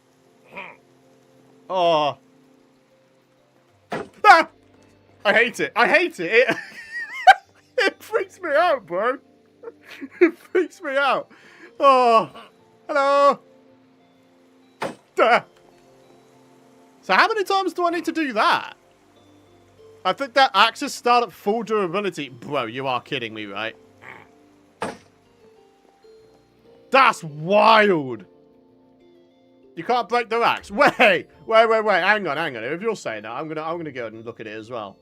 Oh. Ah! I hate it. I hate it. It freaks me out, bro. It freaks me out. Oh. Hello. Duh. So how many times do I need to do that? I think that axes start at full durability. Bro, you are kidding me, right? That's wild. You can't break the axe. Wait. Hang on. If you're saying that, I'm gonna go and look at it as well.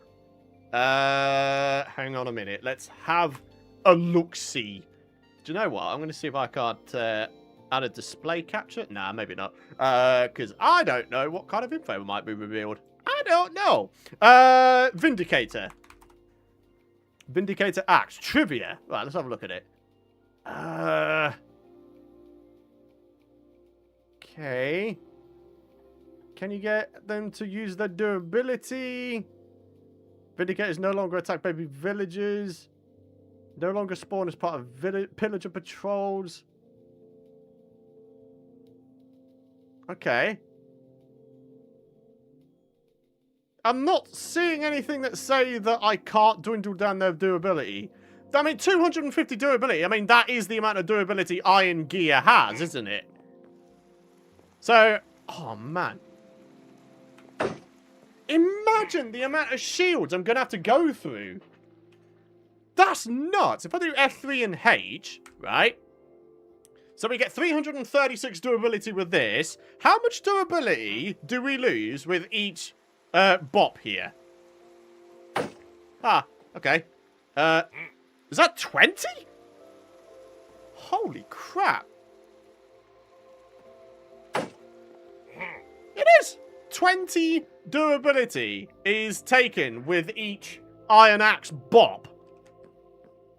Hang on a minute. Let's have a look-see. Do you know what? I'm gonna see if I can't add a display capture. Nah, maybe not. Because I don't know what kind of info might be revealed. I don't know. Vindicator. Vindicator axe. Trivia. Right, let's have a look at it. Okay. Can you get them to use their durability? Vindicators no longer attack baby villagers. No longer spawn as part of pillager patrols. Okay. I'm not seeing anything that say that I can't dwindle down their durability. I mean, 250 durability. I mean, that is the amount of durability Iron Gear has, isn't it? So, oh man. Imagine the amount of shields I'm going to have to go through. That's nuts. If I do F3 and H, right? So we get 336 durability with this. How much durability do we lose with each bop here? Ah, okay. Is that 20? Holy crap. It is! 20 durability is taken with each Iron Axe bop.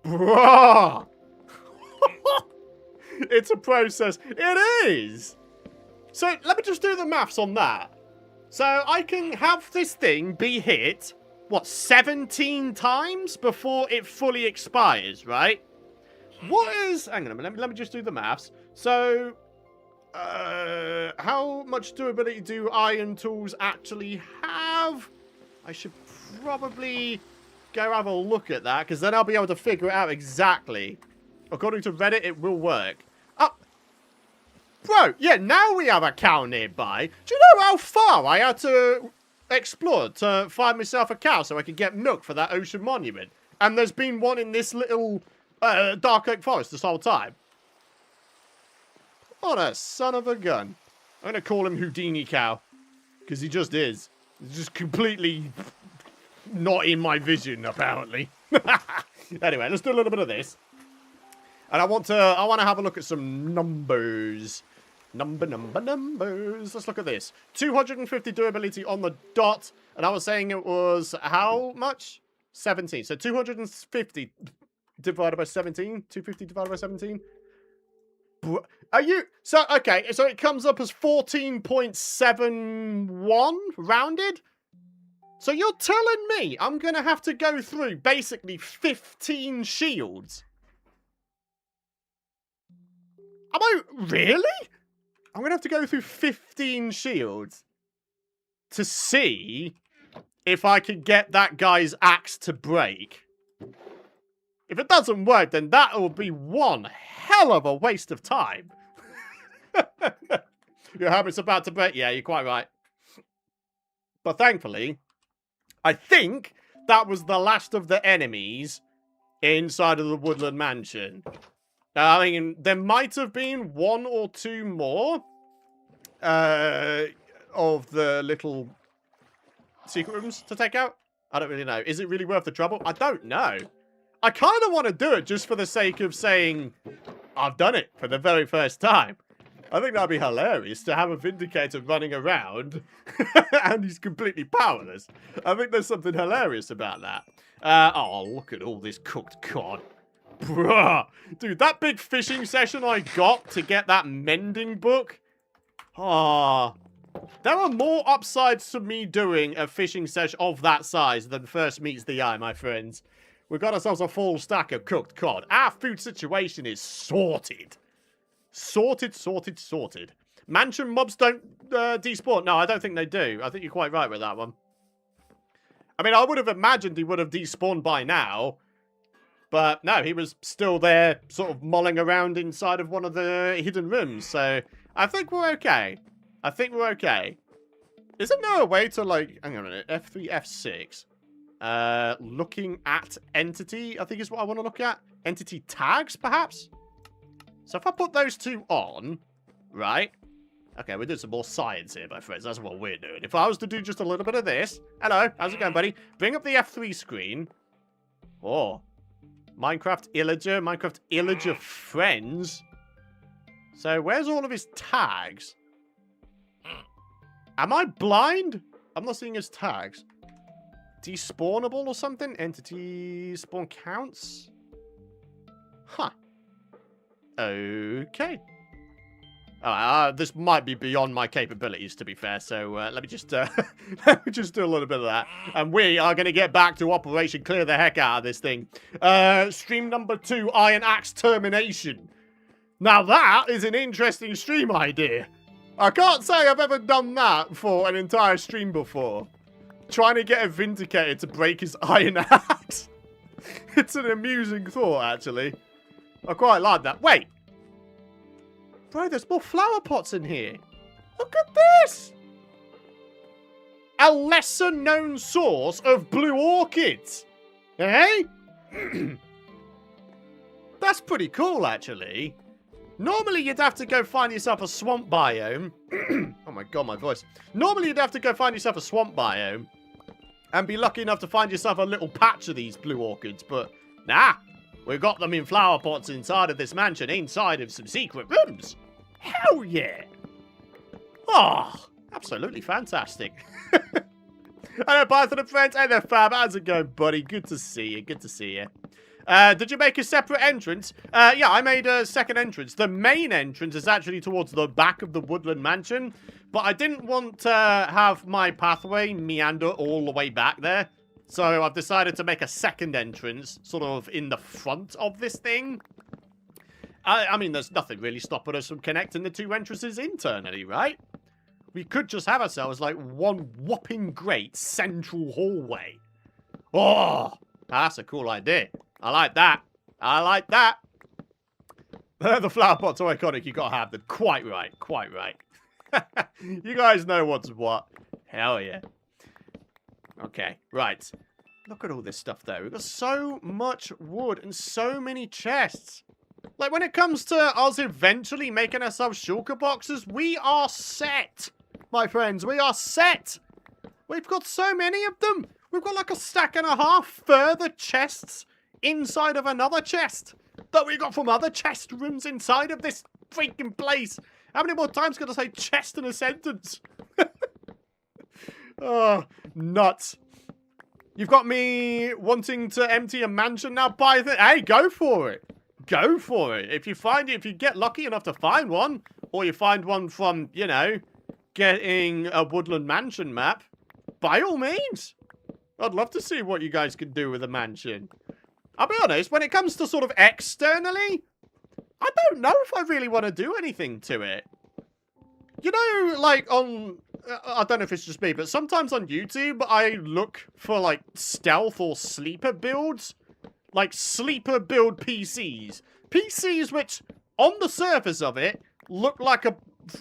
Bruh! It's a process. It is! So, let me just do the maths on that. So, I can have this thing be hit, what, 17 times before it fully expires, right? What is... Hang on a minute, let me just do the maths. So... how much durability do iron tools actually have? I should probably go have a look at that, because then I'll be able to figure it out exactly. According to Reddit, it will work. Oh, bro, yeah, now we have a cow nearby. Do you know how far I had to explored to find myself a cow so I could get milk for that ocean monument. And there's been one in this little dark oak forest this whole time. What a son of a gun. I'm going to call him Houdini Cow. Because he just is. He's just completely not in my vision, apparently. Anyway, let's do a little bit of this. And I want to have a look at some numbers. Numbers. Let's look at this. 250 durability on the dot. And I was saying it was how much? 17. So 250 divided by 17. 250 divided by 17. Are you... So, okay. So it comes up as 14.71 rounded? So you're telling me I'm going to have to go through basically 15 shields? Am I... Really? I'm going to have to go through 15 shields to see if I can get that guy's axe to break. If it doesn't work, then that will be one hell of a waste of time. Your habit's about to break. Yeah, you're quite right. But thankfully, I think that was the last of the enemies inside of the Woodland Mansion. I mean, there might have been one or two more of the little secret rooms to take out. I don't really know. Is it really worth the trouble? I don't know. I kind of want to do it just for the sake of saying I've done it for the very first time. I think that'd be hilarious to have a Vindicator running around and he's completely powerless. I think there's something hilarious about that. Oh, look at all this cooked cod. Bruh. Dude, that big fishing session I got to get that mending book. Ah. There are more upsides to me doing a fishing session of that size than first meets the eye, my friends. We've got ourselves a full stack of cooked cod. Our food situation is sorted. Sorted, sorted, sorted. Mansion mobs don't despawn. No, I don't think they do. I think you're quite right with that one. I mean, I would have imagined he would have despawned by now. But no, he was still there, sort of mulling around inside of one of the hidden rooms. So I think we're okay. I think we're okay. Isn't there a way to, like, hang on a minute, F3, F6? Looking at entity, I think is what I want to look at. Entity tags, perhaps? So if I put those two on, right? Okay, we're doing some more science here, my friends. That's what we're doing. If I was to do just a little bit of this. Hello, how's it going, buddy? Bring up the F3 screen. Oh. Minecraft Illager friends. So where's all of his tags? Am I blind? I'm not seeing his tags. Despawnable or something? Entity spawn counts? Huh. Okay. This might be beyond my capabilities, to be fair. So let me just let me just do a little bit of that, and we are going to get back to Operation Clear the heck out of this thing. Stream number 2, Iron Axe Termination. Now that is an interesting stream idea. I can't say I've ever done that for an entire stream before. Trying to get a Vindicator to break his iron axe. It's an amusing thought, actually. I quite like that. Wait. Bro, there's more flower pots in here. Look at this. A lesser known source of blue orchids. Eh? That's pretty cool, actually. Normally, you'd have to go find yourself a swamp biome. Oh my god, my voice. Normally, you'd have to go find yourself a swamp biome and be lucky enough to find yourself a little patch of these blue orchids. But, nah. We've got them in flower pots inside of this mansion, inside of some secret rooms. Hell yeah. Oh, absolutely fantastic. Hello, Python and friends. Hey there, Fab. How's it going, buddy? Good to see you. Good to see you. Did you make a separate entrance? Yeah, I made a second entrance. The main entrance is actually towards the back of the Woodland Mansion, but I didn't want to have my pathway meander all the way back there. So I've decided to make a second entrance sort of in the front of this thing. I mean, there's nothing really stopping us from connecting the two entrances internally, right? We could just have ourselves like one whopping great central hallway. Oh, that's a cool idea. I like that. I like that. The flower pots are iconic. You gotta have them. Quite right. Quite right. You guys know what's what. Hell yeah. Okay, right. Look at all this stuff, though. We've got so much wood and so many chests. Like, when it comes to us eventually making ourselves shulker boxes, we are set, my friends. We are set. We've got so many of them. We've got like a stack and a half further chests inside of another chest that we got from other chest rooms inside of this freaking place. How many more times can I say chest in a sentence? Oh, nuts. You've got me wanting to empty a mansion now, Python. Hey, go for it. Go for it. If you get lucky enough to find one, or you find one from, you know, getting a Woodland Mansion map, by all means. I'd love to see what you guys can do with a mansion. I'll be honest, when it comes to sort of externally, I don't know if I really want to do anything to it. You know, like on, I don't know if it's just me, but sometimes on YouTube, I look for like stealth or sleeper builds. Like sleeper build PCs. PCs which, on the surface of it, look like a,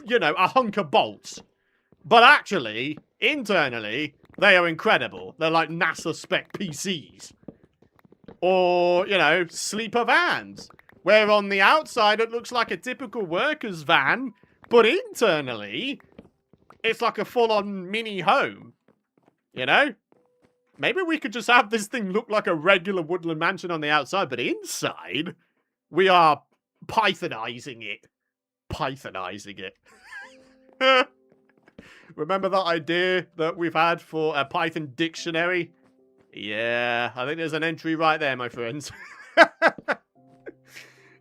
you know, a hunk of bolts. But actually, internally, they are incredible. They're like NASA spec PCs. Or, you know, sleeper vans. Where on the outside, it looks like a typical worker's van. But internally, it's like a full-on mini home. You know? Maybe we could just have this thing look like a regular Woodland Mansion on the outside, but inside, we are Pythonizing it. Pythonizing it. Remember that idea that we've had for a Python dictionary? Yeah, I think there's an entry right there, my friends.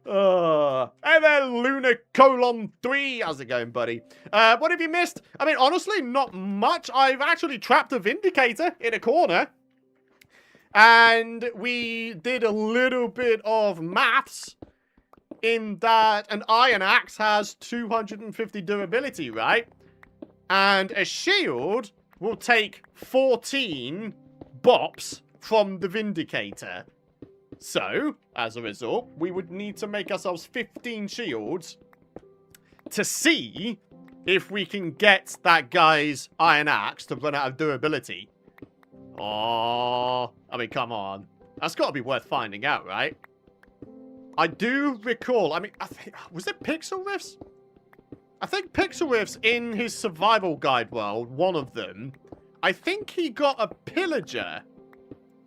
Hey there, Luna:3. How's it going, buddy? What have you missed? I mean, honestly, not much. I've actually trapped a Vindicator in a corner. And we did a little bit of maths in that an iron axe has 250 durability, right? And a shield will take 14 bops from the Vindicator. So, as a result, we would need to make ourselves 15 shields to see if we can get that guy's iron axe to run out of durability. Oh, I mean, come on. That's got to be worth finding out, right? I do recall, I mean, was it Pixel Riffs? I think Pixel Riffs in his survival guide world, one of them, I think he got a pillager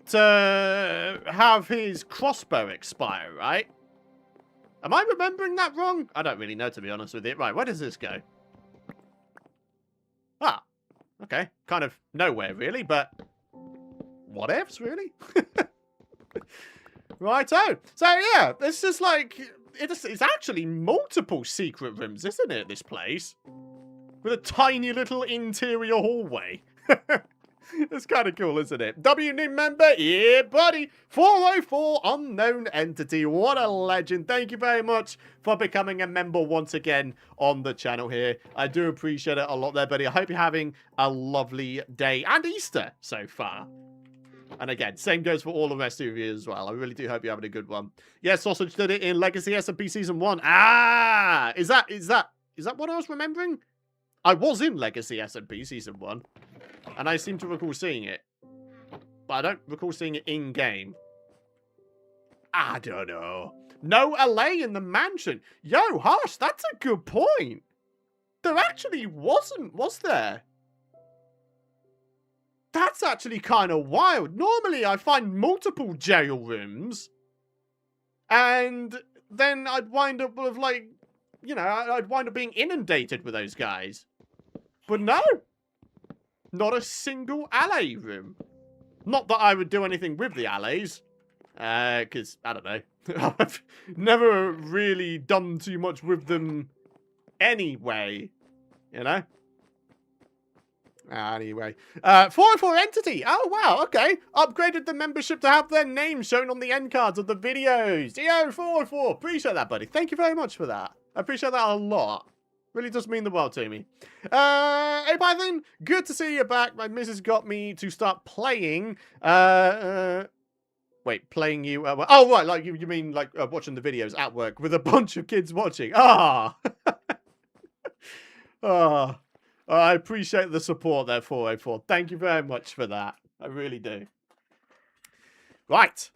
to have his crossbow expire, right? Am I remembering that wrong? I don't really know, to be honest with you. Right, where does this go? Ah, okay. Kind of nowhere, really, but whatevs, really? Righto. So, yeah, this is like, it's actually multiple secret rooms, isn't it, this place? With a tiny little interior hallway. It's kind of cool, isn't it? W new member, yeah, buddy. 404 unknown entity. What a legend. Thank you very much for becoming a member once again on the channel here. I do appreciate it a lot there, buddy. I hope you're having a lovely day and Easter so far. And again, same goes for all the rest of you as well. I really do hope you're having a good one. Yeah, Sausage did it in Legacy SMP Season 1. Ah! Is that what I was remembering? I was in Legacy SMP Season 1. And I seem to recall seeing it. But I don't recall seeing it in-game. I don't know. No LA in the mansion. Yo, Harsh, that's a good point. There actually wasn't, was there? That's actually kind of wild. Normally, I find multiple jail rooms. And then I'd wind up with, like, you know, I'd wind up being inundated with those guys. But no. Not a single alley room. Not that I would do anything with the alleys. Because, I don't know. I've never really done too much with them anyway. You know? Anyway. 404 Entity. Oh, wow. Okay. Upgraded the membership to have their name shown on the end cards of the videos. Yo, 404. Appreciate that, buddy. Thank you very much for that. I appreciate that a lot. Really does mean the world to me. Hey, Python. Good to see you back. My missus got me to start playing. Wait, playing you? Oh, right. Like, you mean, like, watching the videos at work with a bunch of kids watching. Ah. Ah. I appreciate the support there, 404. Thank you very much for that. I really do. Right.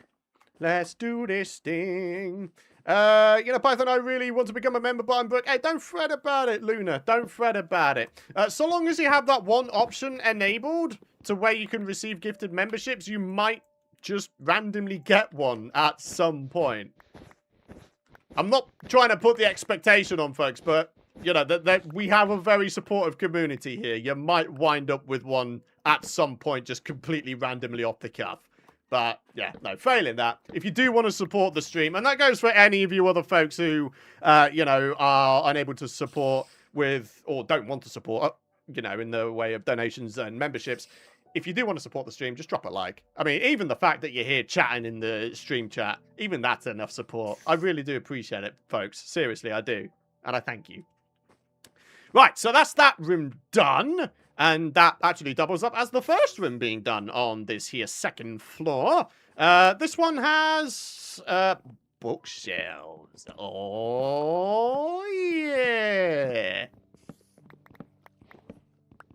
Let's do this thing. Python, I really want to become a member, but I'm broke. Hey, don't fret about it, Luna. Don't fret about it. So long as you have that one option enabled to where you can receive gifted memberships, you might just randomly get one at some point. I'm not trying to put the expectation on folks, but, you know, that we have a very supportive community here. You might wind up with one at some point just completely randomly off the cuff. But, yeah, no, failing that, if you do want to support the stream, and that goes for any of you other folks who, are unable to support with, or don't want to support, in the way of donations and memberships, if you do want to support the stream, just drop a like. I mean, even the fact that you're here chatting in the stream chat, even that's enough support. I really do appreciate it, folks. Seriously, I do. And I thank you. Right, so that's that room done. And that actually doubles up as the first room being done on this here second floor. This one has bookshelves. Oh, yeah.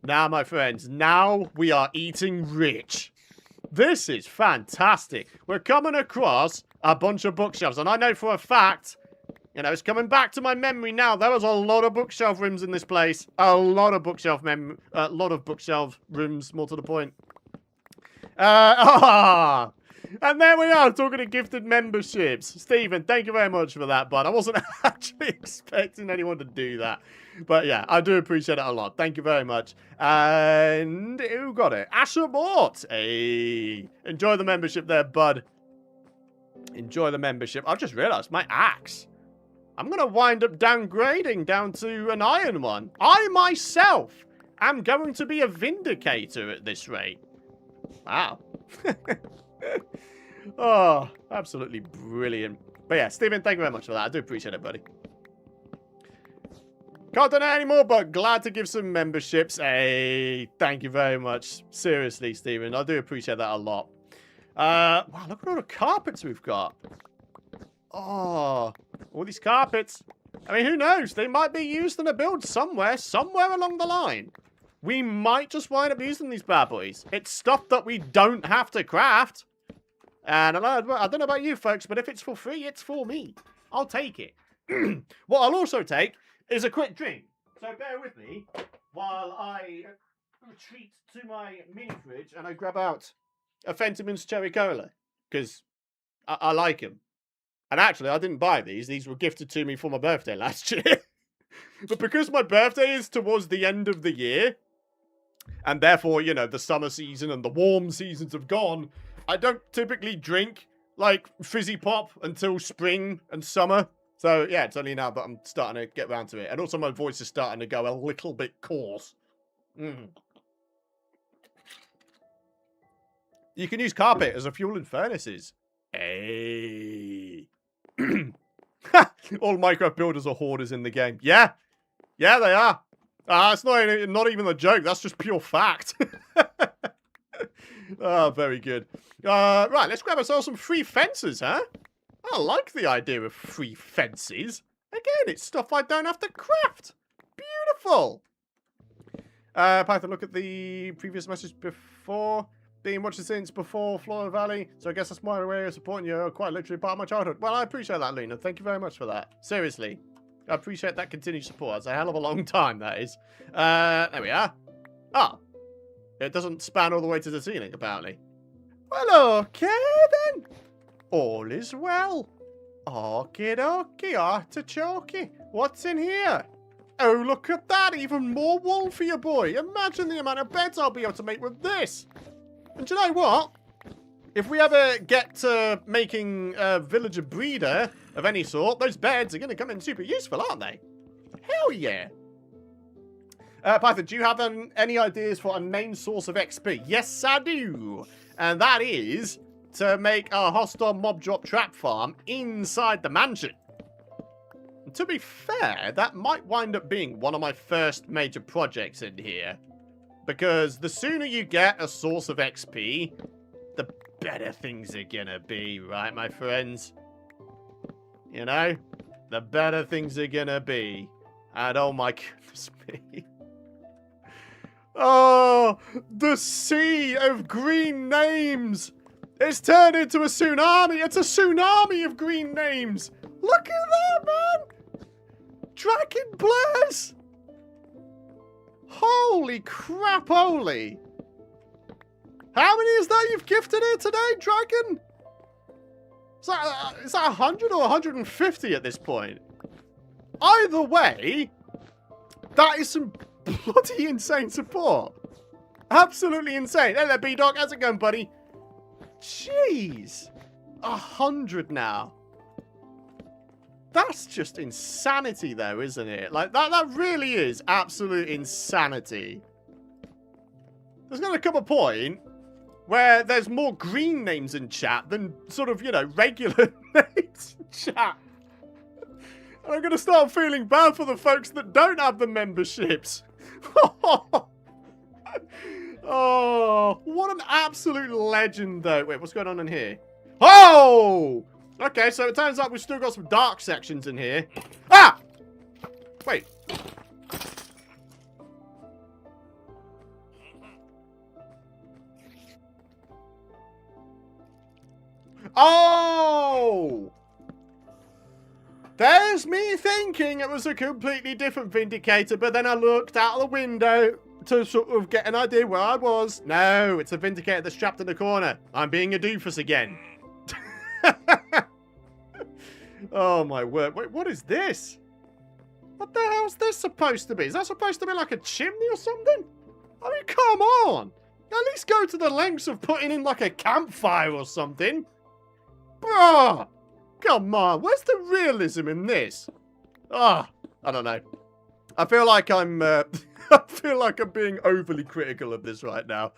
Now, my friends, now we are eating rich. This is fantastic. We're coming across a bunch of bookshelves. And I know for a fact, it's coming back to my memory now. There was a lot of bookshelf rooms in this place. A lot of bookshelf rooms, more to the point. And there we are, talking of gifted memberships. Stephen, thank you very much for that, bud. I wasn't actually expecting anyone to do that. But yeah, I do appreciate it a lot. Thank you very much. And who got it? Asher Mort. Hey, enjoy the membership there, bud. Enjoy the membership. I've just realized my axe. I'm going to wind up downgrading down to an iron one. I myself am going to be a Vindicator at this rate. Wow. Oh, absolutely brilliant. But yeah, Stephen, thank you very much for that. I do appreciate it, buddy. Can't donate anymore, but glad to give some memberships. Hey, thank you very much. Seriously, Stephen, I do appreciate that a lot. Wow, look at all the carpets we've got. Oh, all these carpets. I mean, who knows? They might be used in a build somewhere along the line. We might just wind up using these bad boys. It's stuff that we don't have to craft. And I don't know about you folks, but if it's for free, it's for me. I'll take it. What I'll also take is a quick drink. So bear with me while I retreat to my mini fridge and I grab out a Fentiman's Cherry Cola. Because I like them. And actually, I didn't buy these. These were gifted to me for my birthday last year. But because my birthday is towards the end of the year, and therefore, the summer season and the warm seasons have gone, I don't typically drink, like, fizzy pop until spring and summer. So, yeah, it's only now that I'm starting to get around to it. And also my voice is starting to go a little bit coarse. You can use carpet as a fuel in furnaces. Hey. All Minecraft builders are hoarders in the game. Yeah. Yeah, they are. It's not even a joke. That's just pure fact. Oh, very good. Right, let's grab ourselves some free fences, huh? I like the idea of free fences. Again, it's stuff I don't have to craft. Beautiful. Python, look at the previous message before. Been watching since before Flora Valley, so I guess that's my way of supporting you. Quite literally part of my childhood. Well, I appreciate that, Luna. Thank you very much for that. Seriously. I appreciate that continued support. It's a hell of a long time, that is. There we are. Ah. It doesn't span all the way to the ceiling, apparently. Well, okay, then. All is well. Okie dokie, artichoke. What's in here? Oh, look at that. Even more wool for your boy. Imagine the amount of beds I'll be able to make with this. And do you know what? If we ever get to making a villager breeder of any sort, those beds are going to come in super useful, aren't they? Hell yeah. Python, do you have any ideas for a main source of XP? Yes, I do. And that is to make a hostile mob drop trap farm inside the mansion. And to be fair, that might wind up being one of my first major projects in here. Because the sooner you get a source of XP, the better things are gonna be, right, my friends? The better things are gonna be. And oh my goodness me. Oh, the sea of green names. It's turned into a tsunami. It's a tsunami of green names. Look at that, man. Dragon Bless. Holy crap, holy. How many is that you've gifted here today, Dragon? Is that 100 or 150 at this point? Either way, that is some bloody insane support. Absolutely insane. Hello, B-Dog. How's it going, buddy? Jeez. 100 now. That's just insanity, though, isn't it? Like, that really is absolute insanity. There's going to come a point where there's more green names in chat than sort of, you know, regular names in chat. And I'm going to start feeling bad for the folks that don't have the memberships. Oh, what an absolute legend, though. Wait, what's going on in here? Oh! Okay, so it turns out we've still got some dark sections in here. Ah! Wait. Oh! There's me thinking it was a completely different Vindicator, but then I looked out of the window to sort of get an idea where I was. No, it's a Vindicator that's trapped in the corner. I'm being a doofus again. Oh my word. Wait, what is this? What the hell is this supposed to be? Is that supposed to be like a chimney or something? I mean, come on. At least go to the lengths of putting in like a campfire or something. Bruh. Come on. Where's the realism in this? Ah, I don't know. I feel like I'm I feel like I'm being overly critical of this right now.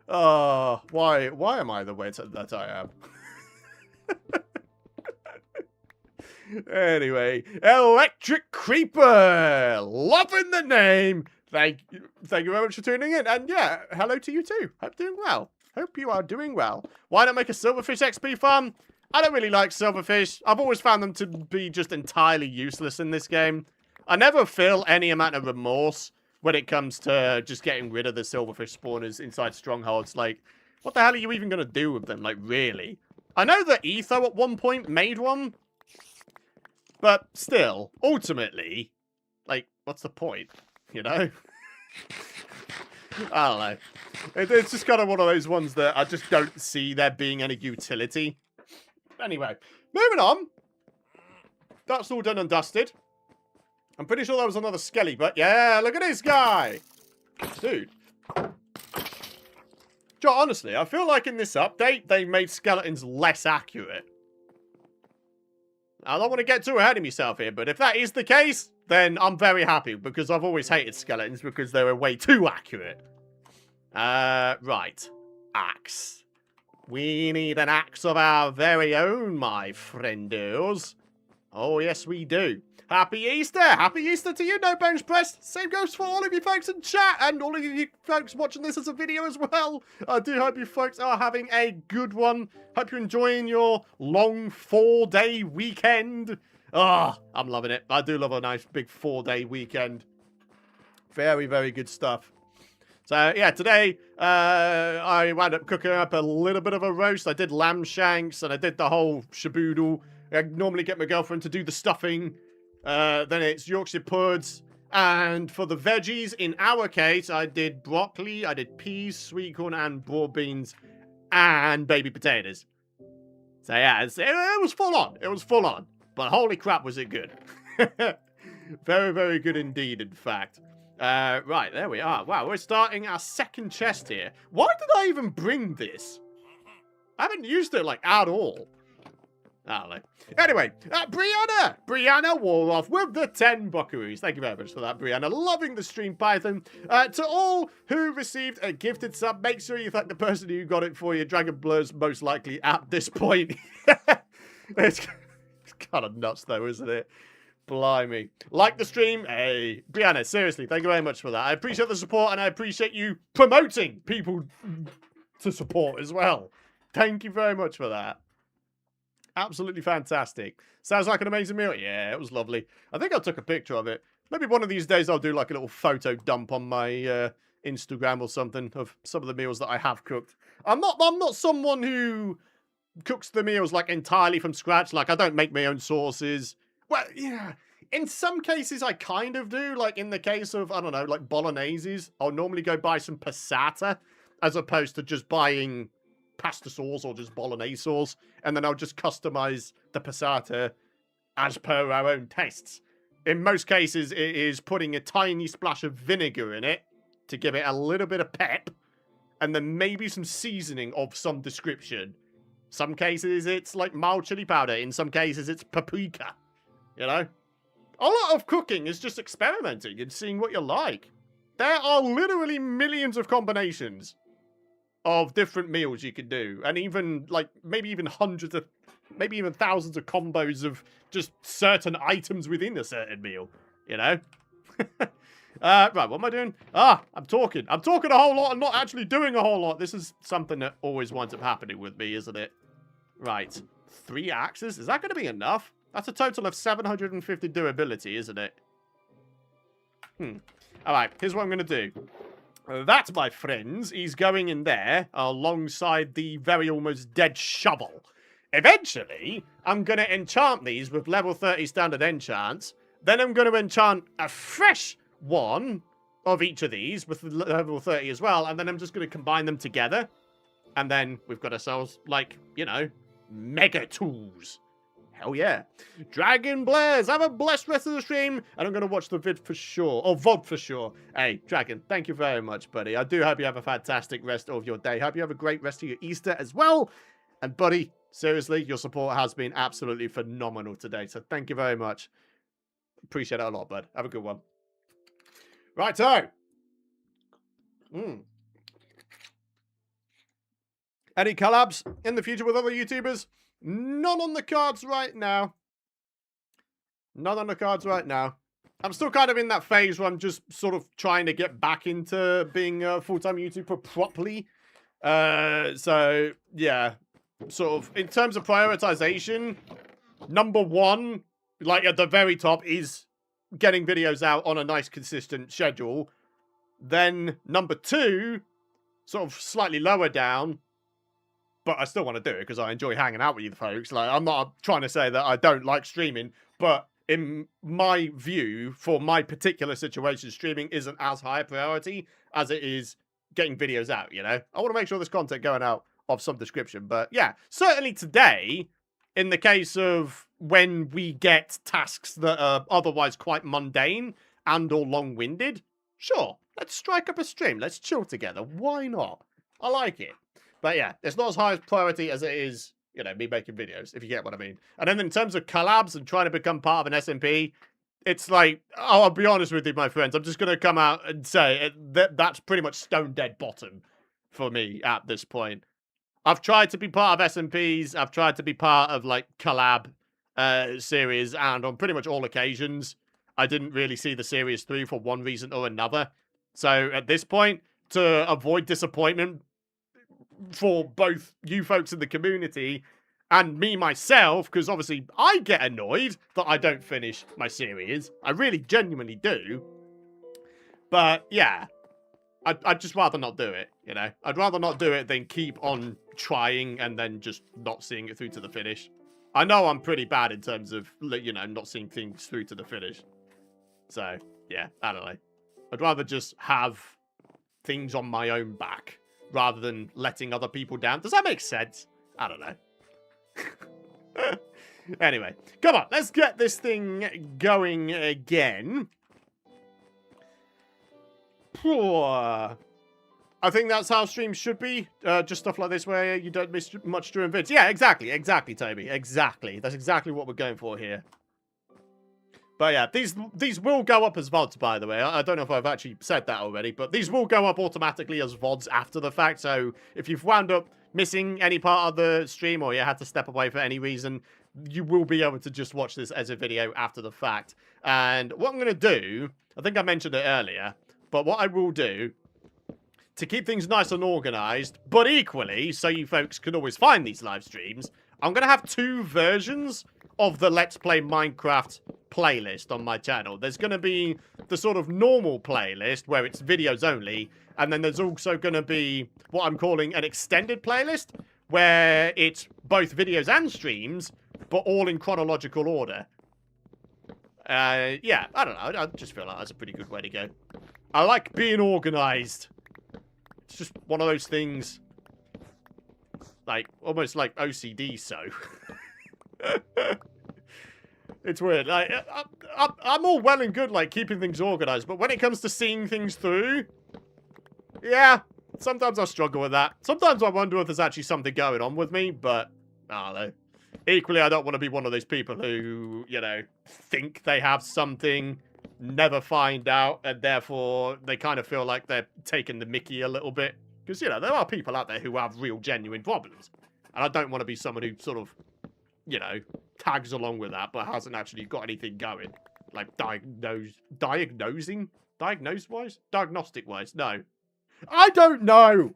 Why am I the way that I am? Anyway, Electric Creeper, loving the name. Thank you very much for tuning in, and yeah, hello to you too. Hope you're doing well. Hope you are doing well. Why not make a silverfish XP farm? I don't really like silverfish. I've always found them to be just entirely useless in this game. I never feel any amount of remorse when it comes to just getting rid of the silverfish spawners inside strongholds. Like, what the hell are you even going to do with them? Like, really? I know that Etho at one point made one. But still, ultimately, like, what's the point? You know? I don't know. It's just kind of one of those ones that I just don't see there being any utility. Anyway, moving on. That's all done and dusted. I'm pretty sure that was another skelly, but yeah, look at this guy. Dude. Joe, honestly, I feel like in this update, they made skeletons less accurate. I don't want to get too ahead of myself here, but if that is the case, then I'm very happy, because I've always hated skeletons because they were way too accurate. Right. Axe. We need an axe of our very own, my friendos. Oh, yes, we do. Happy Easter! Happy Easter to you, No Bones Press! Same goes for all of you folks in chat, and all of you folks watching this as a video as well. I do hope you folks are having a good one. Hope you're enjoying your long 4-day weekend. Ah, I'm loving it. I do love a nice big 4-day weekend. Very, very good stuff. So, yeah, today, I wound up cooking up a little bit of a roast. I did lamb shanks, and I did the whole shaboodle. I normally get my girlfriend to do the stuffing. Then it's Yorkshire puds. And for the veggies, in our case, I did broccoli, I did peas, sweet corn, and broad beans, and baby potatoes. So, yeah, it was full on. It was full on. But holy crap, was it good. Very, very good indeed, in fact. Right, there we are. Wow, we're starting our second chest here. Why did I even bring this? I haven't used it, like, at all. I don't know. Anyway, Brianna Woloff with the 10 buckaroos. Thank you very much for that, Brianna. Loving the stream, Python. To all who received a gifted sub, make sure you thank the person who got it for you. Dragon Blur's most likely at this point. It's kind of nuts, though, isn't it? Blimey. Like the stream. Hey, Brianna, seriously, thank you very much for that. I appreciate the support, and I appreciate you promoting people to support as well. Thank you very much for that. Absolutely fantastic. Sounds like an amazing meal. Yeah, it was lovely. I think I took a picture of it. Maybe one of these days I'll do like a little photo dump on my Instagram or something of some of the meals that I have cooked. I'm not someone who cooks the meals like entirely from scratch. Like, I don't make my own sauces. Well, yeah, in some cases I kind of do. Like in the case of, I don't know, like bologneses, I'll normally go buy some passata as opposed to just buying pasta sauce or just bolognese sauce, and then I'll just customize the passata as per our own tastes. In most cases, it is putting a tiny splash of vinegar in it to give it a little bit of pep, and then maybe some seasoning of some description. Some cases, it's like mild chili powder. In some cases, it's paprika. You know? A lot of cooking is just experimenting and seeing what you like. There are literally millions of combinations of different meals you can do. And even, like, maybe even hundreds of, maybe even thousands of combos of just certain items within a certain meal. You know? Right, what am I doing? I'm talking. I'm talking a whole lot and not actually doing a whole lot. This is something that always winds up happening with me, isn't it? Right. 3 axes? Is that going to be enough? That's a total of 750 durability, isn't it? Alright, here's what I'm going to do. That, my friends, is going in there alongside the very almost dead shovel. Eventually, I'm going to enchant these with level 30 standard enchants. Then I'm going to enchant a fresh one of each of these with level 30 as well. And then I'm just going to combine them together. And then we've got ourselves, like, you know, mega tools. Hell yeah. Dragon Blaze, have a blessed rest of the stream. And I'm going to watch the vid for sure. Or VOD for sure. Hey, Dragon, thank you very much, buddy. I do hope you have a fantastic rest of your day. Hope you have a great rest of your Easter as well. And, buddy, seriously, your support has been absolutely phenomenal today. So thank you very much. Appreciate it a lot, bud. Have a good one. Righto. Any collabs in the future with other YouTubers? None on the cards right now. None on the cards right now. I'm still kind of in that phase where I'm just sort of trying to get back into being a full-time YouTuber properly. So, yeah. Sort of, in terms of prioritization, number 1, like at the very top, is getting videos out on a nice, consistent schedule. Then, number 2, sort of slightly lower down, but I still want to do it because I enjoy hanging out with you folks. Like, I'm not trying to say that I don't like streaming, but in my view, for my particular situation, streaming isn't as high a priority as it is getting videos out, you know? I want to make sure there's content going out of some description. But yeah, certainly today, in the case of when we get tasks that are otherwise quite mundane and or long-winded, sure, let's strike up a stream. Let's chill together. Why not? I like it. But yeah, it's not as high a priority as it is, you know, me making videos, if you get what I mean. And then in terms of collabs and trying to become part of an SMP, it's like, oh, I'll be honest with you, my friends. I'm just going to come out and say that's pretty much stone dead bottom for me at this point. I've tried to be part of SMPs. I've tried to be part of, like, collab series. And on pretty much all occasions, I didn't really see the series through for one reason or another. So at this point, to avoid disappointment for both you folks in the community and me myself, because obviously I get annoyed that I don't finish my series. I really genuinely do. But yeah, I'd just rather not do it, you know? I'd rather not do it than keep on trying and then just not seeing it through to the finish. I know I'm pretty bad in terms of, you know, not seeing things through to the finish. So, yeah, I don't know. I'd rather just have things on my own back rather than letting other people down. Does that make sense? I don't know. Anyway, come on, let's get this thing going again. I think that's how streams should be. Just stuff like this where you don't miss much during vids. Yeah, exactly. Exactly, Toby. Exactly. That's exactly what we're going for here. But yeah, these will go up as VODs, by the way. I don't know if I've actually said that already, but these will go up automatically as VODs after the fact. So if you've wound up missing any part of the stream or you had to step away for any reason, you will be able to just watch this as a video after the fact. And what I'm going to do, I think I mentioned it earlier, but what I will do to keep things nice and organized, but equally, so you folks can always find these live streams, I'm going to have 2 versions of the Let's Play Minecraft playlist on my channel. There's going to be the sort of normal playlist where it's videos only, and then there's also going to be what I'm calling an extended playlist, where it's both videos and streams, but all in chronological order. Yeah, I don't know. I just feel like that's a pretty good way to go. I like being organized. It's just one of those things, like, almost like OCD, so. It's weird. Like, I'm all well and good, like, keeping things organized, but when it comes to seeing things through, yeah, sometimes I struggle with that. Sometimes I wonder if there's actually something going on with me, but I don't know. Equally, I don't want to be one of those people who, you know, think they have something, never find out, and therefore they kind of feel like they're taking the mickey a little bit. Because, you know, there are people out there who have real, genuine problems. And I don't want to be someone who sort of, you know, tags along with that, but hasn't actually got anything going. Like, diagnostic-wise? Diagnostic-wise? No. I don't know!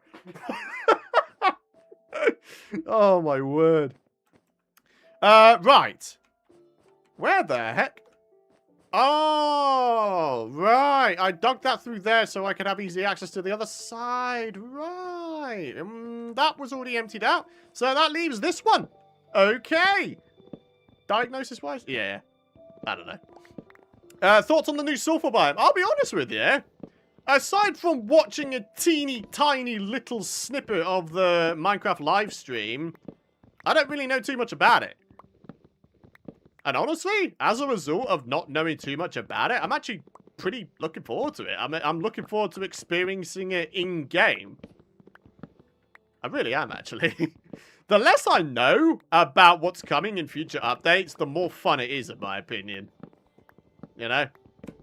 Oh, my word. Right. Where the heck? Oh, right. I dug that through there so I could have easy access to the other side. Right. That was already emptied out. So that leaves this one. Okay. Diagnosis-wise? Yeah. I don't know. Thoughts on the new sulfur biome? I'll be honest with you. Aside from watching a teeny tiny little snippet of the Minecraft live stream, I don't really know too much about it. And honestly, as a result of not knowing too much about it, I'm actually pretty looking forward to it. I'm looking forward to experiencing it in-game. I really am, actually. The less I know about what's coming in future updates, the more fun it is, in my opinion. You know?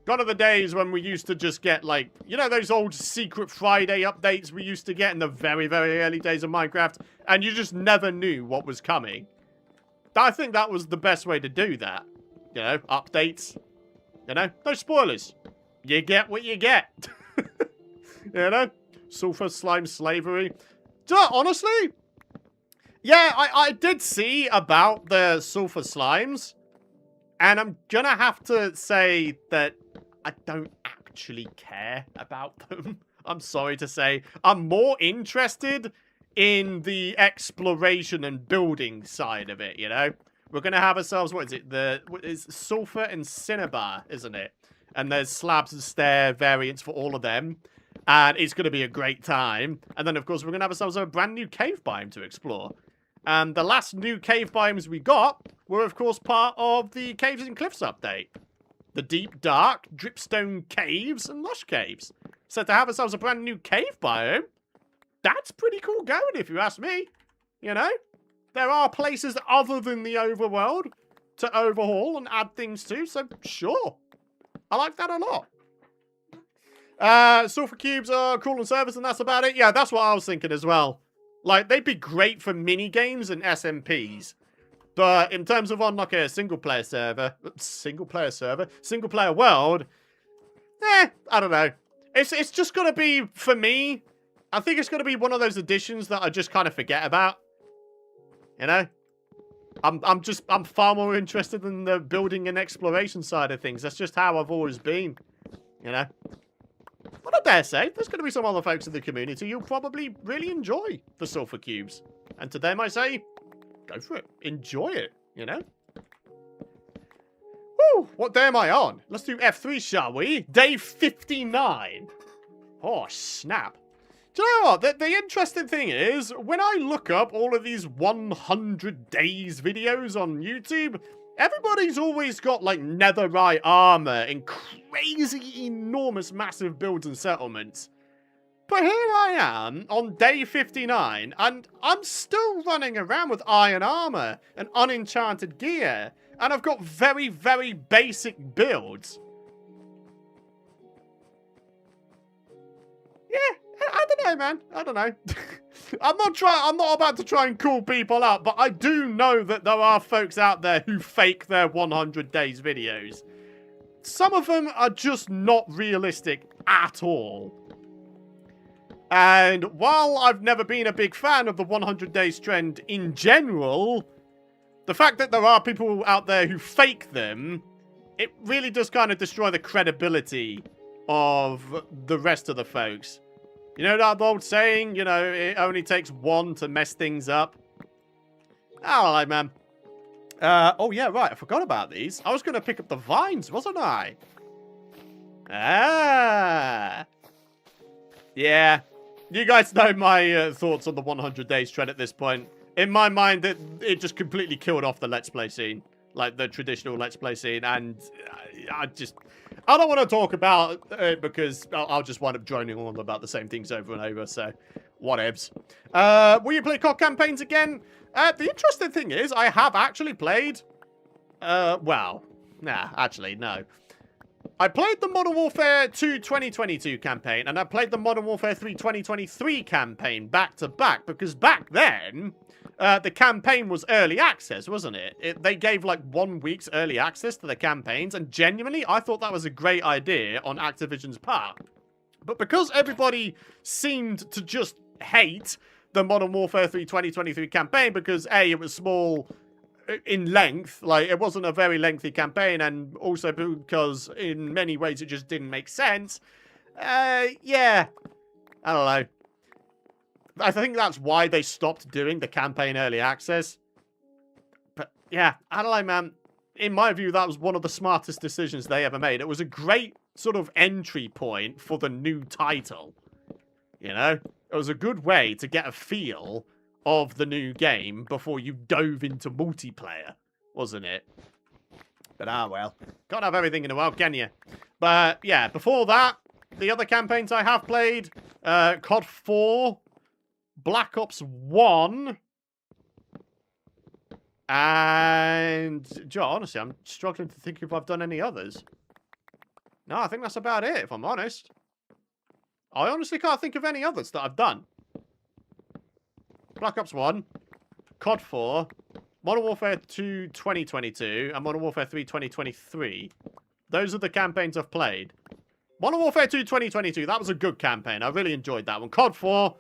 Gone are the days when we used to just get, like, you know those old Secret Friday updates we used to get in the very, very early days of Minecraft? And you just never knew what was coming. I think that was the best way to do that. You know, updates. You know, no spoilers. You get what you get. You know? Sulfur slime slavery. Honestly, yeah, I did see about the sulfur slimes. And I'm gonna have to say that I don't actually care about them. I'm sorry to say. I'm more interested in the exploration and building side of it, you know? We're going to have ourselves, what is it? It's sulfur and cinnabar, isn't it? And there's slabs and stair variants for all of them. And it's going to be a great time. And then, of course, we're going to have ourselves a brand new cave biome to explore. And the last new cave biomes we got were, of course, part of the Caves and Cliffs update. The deep, dark, dripstone caves and lush caves. So to have ourselves a brand new cave biome, that's pretty cool going, if you ask me. You know? There are places other than the overworld to overhaul and add things to, so sure. I like that a lot. Sulfur cubes are cool and service, and that's about it. Yeah, that's what I was thinking as well. Like, they'd be great for mini-games and SMPs. But in terms of on, like, a single-player world, I don't know. It's just gonna be, for me, I think it's gonna be one of those additions that I just kind of forget about. You know? I'm far more interested in the building and exploration side of things. That's just how I've always been. You know? But I dare say, there's going to be some other folks in the community who'll probably really enjoy the sulfur cubes. And to them I say, go for it. Enjoy it, you know? Woo! What day am I on? Let's do F3, shall we? Day 59. Oh, snap. Do you know what? The interesting thing is, when I look up all of these 100 days videos on YouTube, everybody's always got, like, netherite armor and crazy, enormous, massive builds and settlements. But here I am, on day 59, and I'm still running around with iron armor and unenchanted gear, and I've got very, very basic builds. Yeah. I don't know, man. I don't know. I'm not about to try and call people out, but I do know that there are folks out there who fake their 100 days videos. Some of them are just not realistic at all. And while I've never been a big fan of the 100 days trend in general, the fact that there are people out there who fake them, it really does kind of destroy the credibility of the rest of the folks. You know that old saying, you know, it only takes one to mess things up? I don't know, man. Oh, yeah, right. I forgot about these. I was going to pick up the vines, wasn't I? Ah. Yeah. You guys know my thoughts on the 100 days trend at this point. In my mind, it just completely killed off the Let's Play scene. Like, the traditional Let's Play scene. And I don't want to talk about it because I'll just wind up droning on about the same things over and over. So, whatevs. Will you play COD campaigns again? The interesting thing is, I have actually played... well, nah, actually, no. I played the Modern Warfare 2 2022 campaign, and I played the Modern Warfare 3 2023 campaign back to back, because back then, the campaign was early access, wasn't it? They gave like 1 week's early access to the campaigns, and genuinely, I thought that was a great idea on Activision's part. But because everybody seemed to just hate the Modern Warfare 3 2023 campaign, because A, it was small in length, like it wasn't a very lengthy campaign, and also because in many ways it just didn't make sense. Yeah, I don't know. I think that's why they stopped doing the campaign early access. But yeah, I don't know, man. In my view, that was one of the smartest decisions they ever made. It was a great sort of entry point for the new title. You know? It was a good way to get a feel of the new game before you dove into multiplayer, wasn't it? But well. Can't have everything in the world, can you? But yeah, before that, the other campaigns I have played, COD 4, Black Ops 1, and Joe, honestly, I'm struggling to think if I've done any others. No, I think that's about it, if I'm honest. I honestly can't think of any others that I've done. Black Ops 1, COD 4, Modern Warfare 2 2022, and Modern Warfare 3 2023. Those are the campaigns I've played. Modern Warfare 2 2022, that was a good campaign. I really enjoyed that one. COD 4,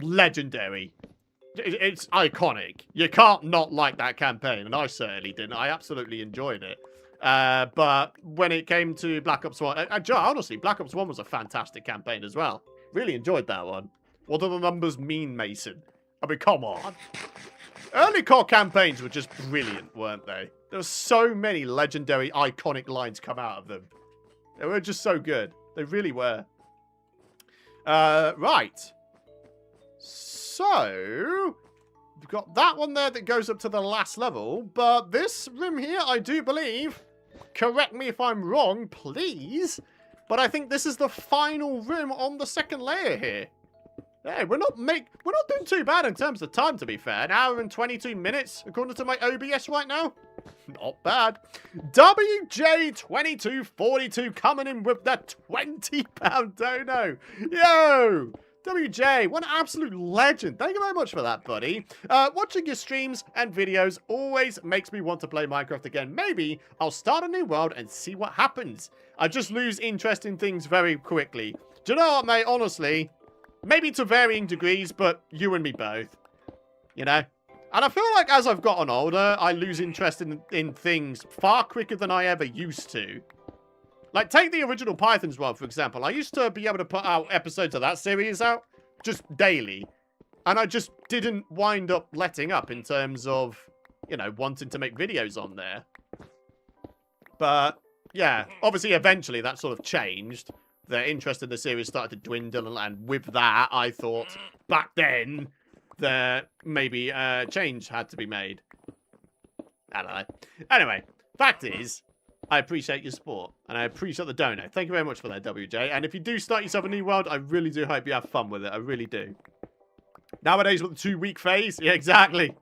legendary. It's iconic. You can't not like that campaign, and I certainly didn't. I absolutely enjoyed it. But when it came to Black Ops 1, honestly, Black Ops 1 was a fantastic campaign as well. Really enjoyed that one. What do the numbers mean, Mason? I mean, come on. Early COD campaigns were just brilliant, weren't they? There were so many legendary, iconic lines come out of them. They were just so good. They really were. Right. So, we've got that one there that goes up to the last level. But this room here, I do believe, correct me if I'm wrong, please, but I think this is the final room on the second layer here. Hey, we're not doing too bad in terms of time, to be fair. An hour and 22 minutes, according to my OBS right now. Not bad. WJ2242 coming in with the £20 dono. Yo! WJ, what an absolute legend. Thank you very much for that, buddy. Watching your streams and videos always makes me want to play Minecraft again. Maybe I'll start a new world and see what happens. I just lose interest in things very quickly. Do you know what, mate? Honestly, maybe to varying degrees, but you and me both. You know? And I feel like as I've gotten older, I lose interest in things far quicker than I ever used to. Like, take the original Python's world, for example. I used to be able to put out episodes of that series out just daily. And I just didn't wind up letting up in terms of, you know, wanting to make videos on there. But, yeah, obviously, eventually that sort of changed. The interest in the series started to dwindle, and with that, I thought back then that maybe a change had to be made. I don't know. Anyway, fact is, I appreciate your support, and I appreciate the dono. Thank you very much for that, WJ. And if you do start yourself a new world, I really do hope you have fun with it. I really do. Nowadays, with the 2-week phase? Yeah, exactly.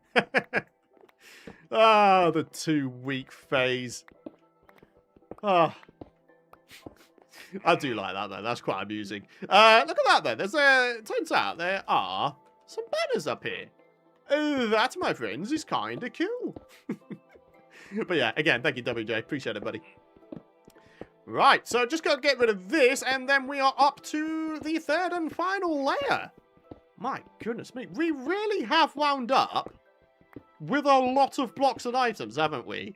Ah, the 2-week phase. Ah. I do like that, though. That's quite amusing. Look at that, though. It turns out there are some banners up here. That, my friends, is kind of cool. But yeah, again, thank you, WJ. Appreciate it, buddy. Right, so just got to get rid of this, and then we are up to the third and final layer. My goodness me. We really have wound up with a lot of blocks and items, haven't we?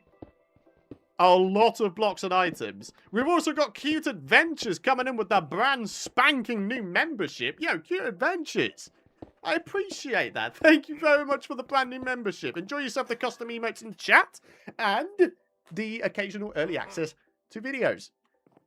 A lot of blocks and items. We've also got Cute Adventures coming in with the brand spanking new membership. Yo, Cute Adventures. I appreciate that. Thank you very much for the brand new membership. Enjoy yourself the custom emotes in chat and the occasional early access to videos.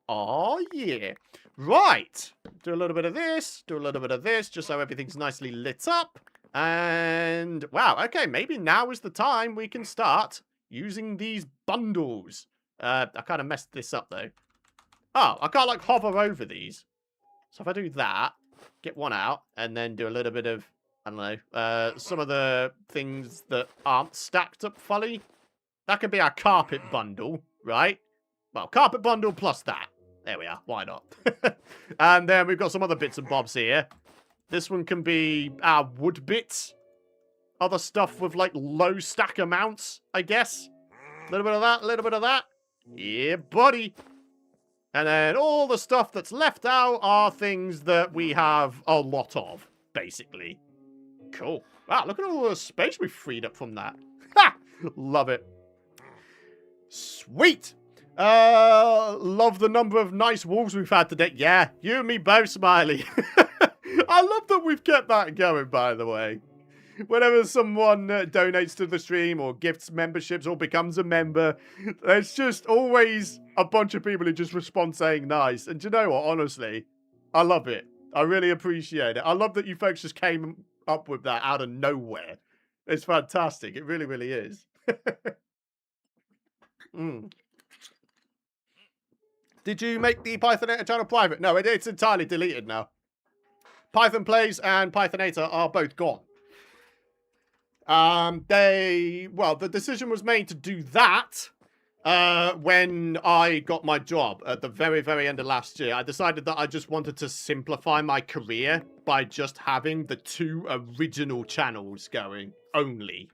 Oh, yeah. Right. Do a little bit of this. Do a little bit of this, just so everything's nicely lit up. And, wow, okay, maybe now is the time we can start using these bundles. I kind of messed this up, though. Oh, I can't, like, hover over these. So if I do that, get one out, and then do a little bit of, I don't know, some of the things that aren't stacked up fully. That could be our carpet bundle, right? Well, carpet bundle plus that. There we are. Why not? And then we've got some other bits and bobs here. This one can be our wood bits. Other stuff with, like, low stack amounts, I guess. A little bit of that, a little bit of that. Yeah, buddy. And then all the stuff that's left out are things that we have a lot of, basically. Cool. Wow, look at all the space we freed up from that. Ha! Love it. Sweet. Love the number of nice wolves we've had today. Yeah, you and me both, Smiley. I love that we've kept that going, by the way. Whenever someone donates to the stream or gifts memberships or becomes a member, there's just always a bunch of people who just respond saying nice. And do you know what? Honestly, I love it. I really appreciate it. I love that you folks just came up with that out of nowhere. It's fantastic. It really, really is. Did you make the Pythonator channel private? No, it's entirely deleted now. Python Plays and Pythonator are both gone. The decision was made to do that when I got my job at the very, very end of last year. I decided that I just wanted to simplify my career by just having the 2 original channels going only.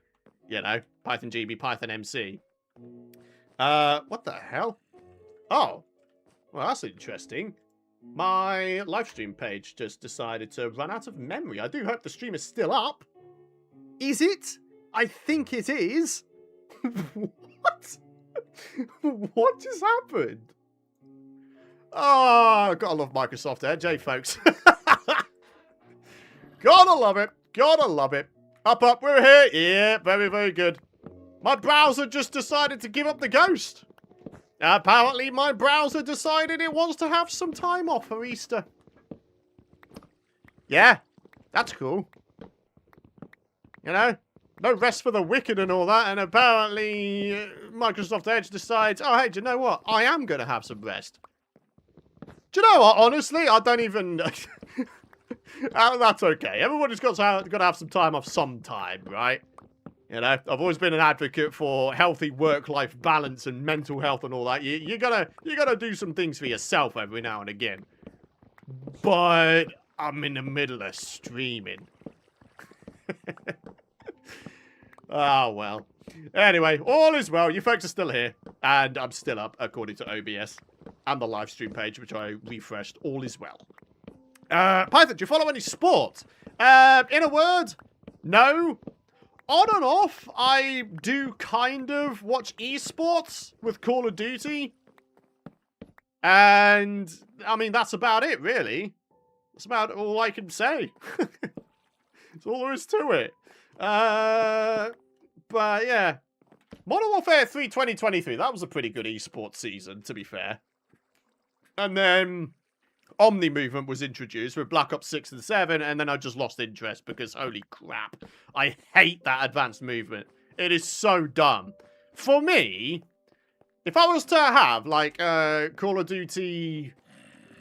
You know, Python GB, Python MC. What the hell? Oh, well, that's interesting. My livestream page just decided to run out of memory. I do hope the stream is still up. Is it? I think it is. What? What just happened? Oh, gotta love Microsoft Edge, eh, folks? Gotta love it. Gotta love it. Up, up, we're here. Yeah, very, very good. My browser just decided to give up the ghost. Apparently, my browser decided it wants to have some time off for Easter. Yeah, that's cool. You know, no rest for the wicked and all that, and apparently Microsoft Edge decides, oh, hey, do you know what? I am going to have some rest. Do you know what? Honestly, I don't even... That's okay. Everybody's got to have some time off sometime, right? You know, I've always been an advocate for healthy work-life balance and mental health and all that. You gotta do some things for yourself every now and again. But I'm in the middle of streaming. Oh, well. Anyway, all is well. You folks are still here. And I'm still up, according to OBS. And the live stream page, which I refreshed. All is well. Python, do you follow any sport? In a word, no. On and off, I do kind of watch esports with Call of Duty. And, I mean, that's about it, really. That's about all I can say. That's all there is to it. But, yeah. Modern Warfare 3 2023, that was a pretty good esports season, to be fair. And then Omni Movement was introduced with Black Ops 6 and 7, and then I just lost interest because, holy crap, I hate that advanced movement. It is so dumb. For me, if I was to have, like, a Call of Duty,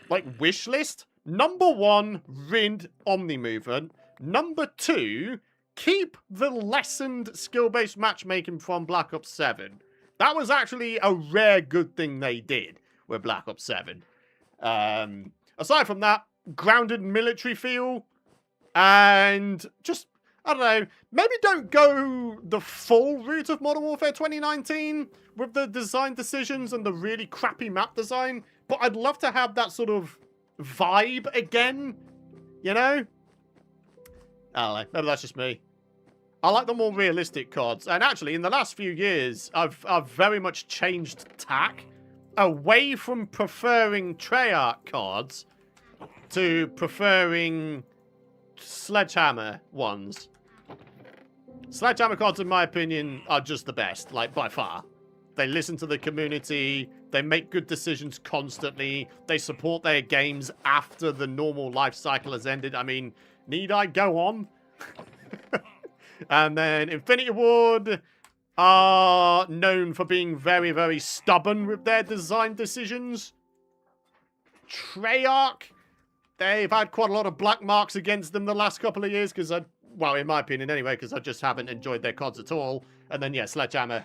like, wish list, number 1, Rind Omni Movement. Number 2, keep the lessened skill-based matchmaking from Black Ops 7. That was actually a rare good thing they did with Black Ops 7. Aside from that, grounded military feel, and just, I don't know, maybe don't go the full route of Modern Warfare 2019 with the design decisions and the really crappy map design, but I'd love to have that sort of vibe again, you know? I don't know, maybe that's just me. I like the more realistic cards. And actually, in the last few years, I've very much changed tack away from preferring Treyarch cards to preferring Sledgehammer ones. Sledgehammer cards, in my opinion, are just the best, like, by far. They listen to the community, they make good decisions constantly, they support their games after the normal life cycle has ended. I mean, need I go on? And then Infinity Ward are known for being very, very stubborn with their design decisions. Treyarch, they've had quite a lot of black marks against them the last couple of years, because well, in my opinion anyway, because I just haven't enjoyed their cards at all. And then, yeah, Sledgehammer,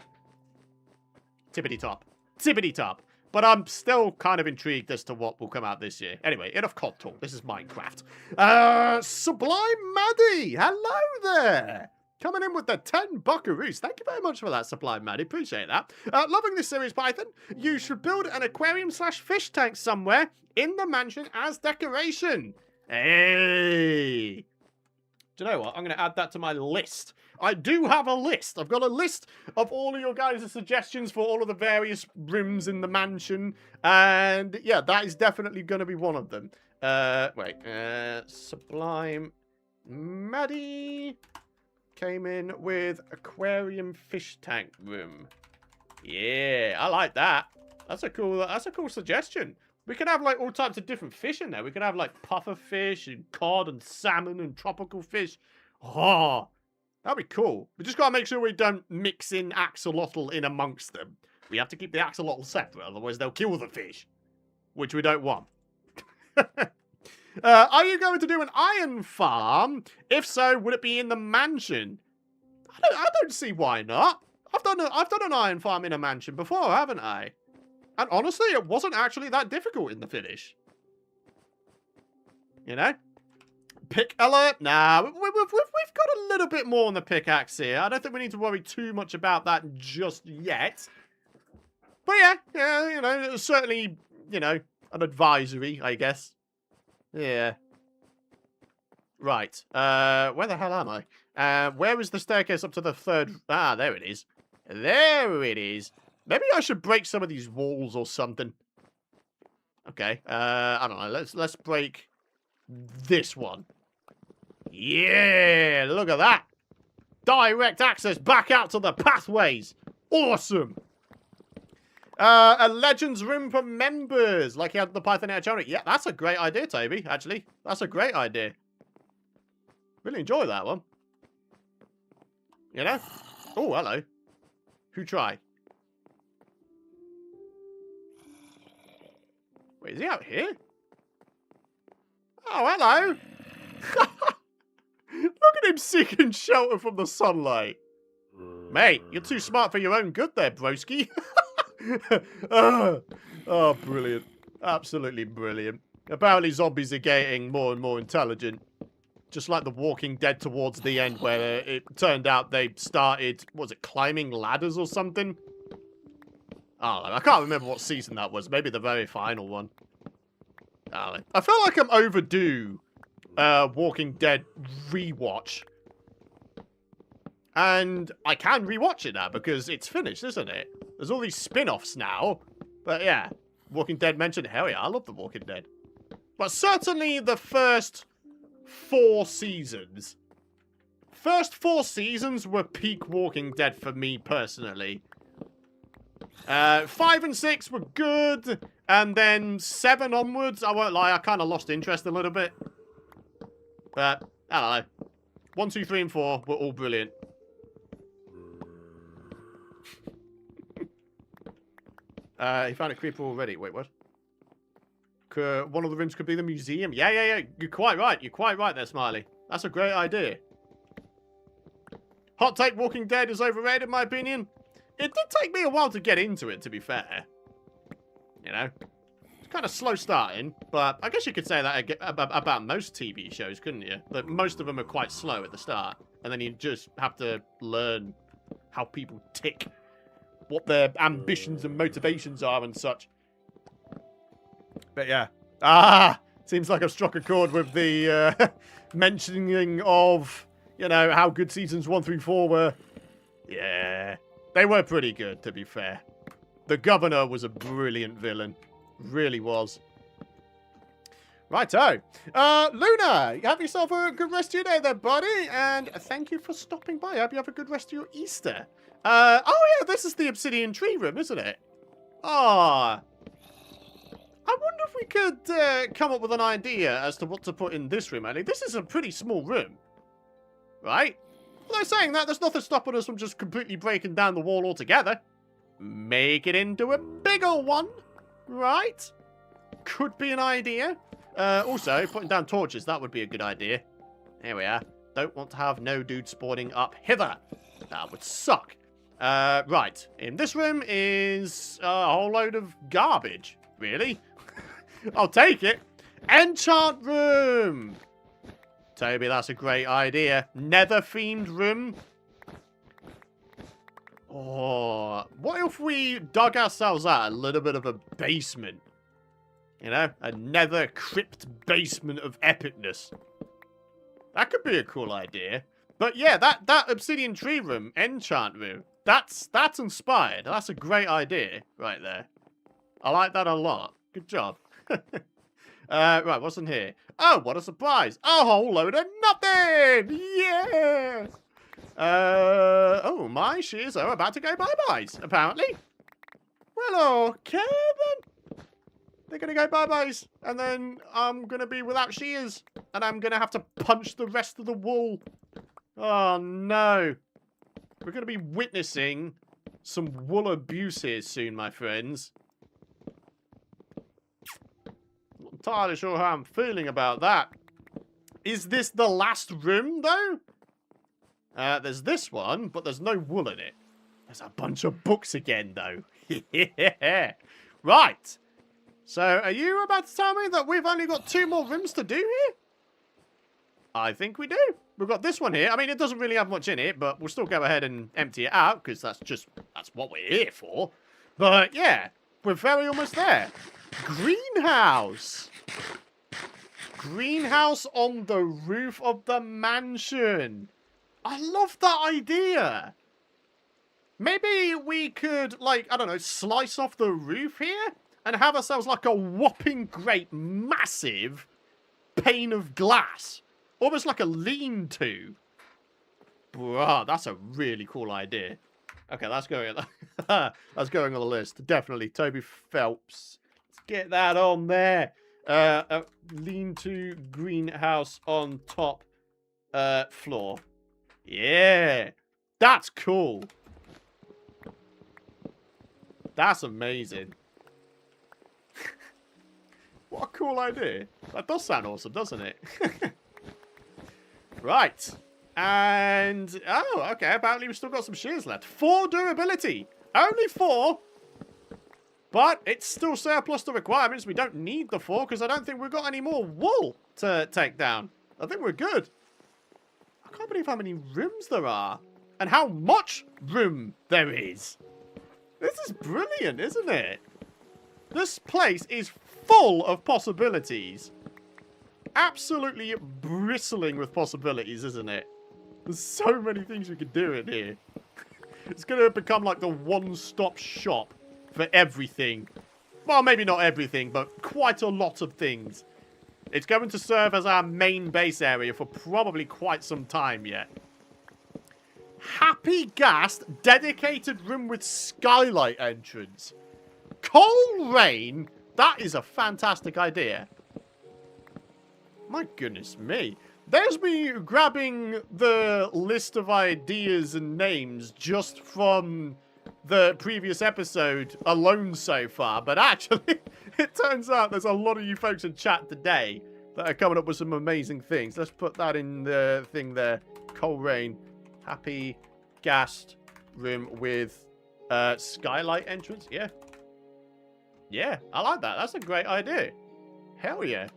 tippity-top. Tippity-top. But I'm still kind of intrigued as to what will come out this year. Anyway, enough COD talk. This is Minecraft. Sublime Maddie, hello there. Coming in with the 10 buckaroos. Thank you very much for that, Sublime Maddie. Appreciate that. Loving this series, Python. You should build an aquarium/fish tank somewhere in the mansion as decoration. Hey. Do you know what? I'm going to add that to my list. I do have a list. I've got a list of all of your guys' suggestions for all of the various rooms in the mansion. And yeah, that is definitely going to be one of them. Sublime Maddie came in with aquarium fish tank room. Yeah, I like that. That's a cool suggestion. We could have like all types of different fish in there. We could have like puffer fish and cod and salmon and tropical fish. Oh, that'd be cool. We just gotta make sure we don't mix in axolotl in amongst them. We have to keep the axolotl separate, otherwise they'll kill the fish, which we don't want. Are you going to do an iron farm? If so, would it be in the mansion? I don't see why not. I've done an iron farm in a mansion before, haven't I? And honestly, it wasn't actually that difficult in the finish. You know? Pick alert? Nah, we've got a little bit more on the pickaxe here. I don't think we need to worry too much about that just yet. But yeah, you know, certainly, you know, an advisory, I guess. Yeah. Right. Where the hell am I? Where is the staircase up to the third? Ah, there it is. There it is. Maybe I should break some of these walls or something. Okay. I don't know. Let's break this one. Yeah, look at that. Direct access back out to the pathways. Awesome. A Legends room for members, like he had the Python Channel. Yeah, that's a great idea, Toby, actually. That's a great idea. Really enjoy that one. You know? Oh, hello. Who try? Wait, is he out here? Oh, hello. Look at him seeking shelter from the sunlight. Mate, you're too smart for your own good there, broski. Oh, brilliant. Absolutely brilliant. Apparently zombies are getting more and more intelligent. Just like The Walking Dead towards the end, where it turned out they started, what was it, climbing ladders or something? I can't remember what season that was. Maybe the very final one. I feel like I'm overdue Walking Dead rewatch. And I can rewatch it now because it's finished, isn't it? There's all these spin-offs now. But yeah, Walking Dead mentioned, hell yeah, I love The Walking Dead. But certainly the first 4 seasons. First 4 seasons were peak Walking Dead for me personally. 5 and 6 were good. And then 7 onwards, I won't lie, I kind of lost interest a little bit. But, I don't know. 1, 2, 3, and 4 were all brilliant. He found a creeper already. Wait, what? One of the rooms could be the museum. Yeah. You're quite right. You're quite right there, Smiley. That's a great idea. Hot take, Walking Dead is overrated, in my opinion. It did take me a while to get into it, to be fair. You know? It's kind of slow starting, but I guess you could say that about most TV shows, couldn't you? That most of them are quite slow at the start, and then you just have to learn how people tick, what their ambitions and motivations are and such. But yeah. Ah! Seems like I've struck a chord with the mentioning of, you know, how good seasons 1 through 4 were. Yeah. They were pretty good, to be fair. The governor was a brilliant villain. Really was. Righto. Luna, have yourself a good rest of your day there, buddy. And thank you for stopping by. I hope you have a good rest of your Easter. Oh yeah, this is the obsidian tree room, isn't it? Ah. I wonder if we could come up with an idea as to what to put in this room, Ellie. This is a pretty small room. Right? Although saying that, there's nothing stopping us from just completely breaking down the wall altogether. Make it into a bigger one. Right? Could be an idea. Also, putting down torches, that would be a good idea. There we are. Don't want to have no dude spawning up hither. That would suck. Right. In this room is a whole load of garbage. Really? I'll take it. Enchant room. Toby, that's a great idea. Nether-themed room. Oh, what if we dug ourselves out a little bit of a basement? You know, a nether crypt basement of epicness. That could be a cool idea. But yeah, that obsidian tree room, enchant room, that's inspired. That's a great idea right there. I like that a lot. Good job. Right, what's in here? Oh, what a surprise. A whole load of nothing! Yeah! Oh, my shears are about to go bye-byes, apparently. Well, okay, then. They're going to go bye-byes, and then I'm going to be without shears, and I'm going to have to punch the rest of the wool. Oh, no. We're going to be witnessing some wool abuse here soon, my friends. Not entirely sure how I'm feeling about that. Is this the last room, though? There's this one, but there's no wool in it. There's a bunch of books again, though. Yeah. Right. So, are you about to tell me that we've only got 2 more rooms to do here? I think we do. We've got this one here. I mean, it doesn't really have much in it, but we'll still go ahead and empty it out, because that's what we're here for. But, yeah, we're very almost there. Greenhouse. Greenhouse on the roof of the mansion. I love that idea. Maybe we could, like, I don't know, slice off the roof here and have ourselves like a whopping great massive pane of glass. Almost like a lean-to. Bruh, that's a really cool idea. Okay, that's going that's going on the list. Definitely. Toby Phelps. Let's get that on there. A lean-to greenhouse on top floor. Yeah. That's cool. That's amazing. What a cool idea. That does sound awesome, doesn't it? Right. And, oh, okay. Apparently we've still got some shears left. 4 durability. Only 4. But it's still surplus to requirements. We don't need the 4 because I don't think we've got any more wool to take down. I think we're good. I can't believe how many rooms there are. And how much room there is. This is brilliant, isn't it? This place is full of possibilities. Absolutely bristling with possibilities, isn't it? There's so many things we could do in here. It's going to become like the one-stop shop for everything. Well, maybe not everything, but quite a lot of things. It's going to serve as our main base area for probably quite some time yet. Happy Ghast, dedicated room with skylight entrance. Coal Rain, that is a fantastic idea. My goodness me. There's me grabbing the list of ideas and names just from the previous episode alone so far. But actually, it turns out there's a lot of you folks in chat today that are coming up with some amazing things. Let's put that in the thing there. Coal Rain, Happy Ghast room with skylight entrance. Yeah. Yeah, I like that. That's a great idea. Hell yeah.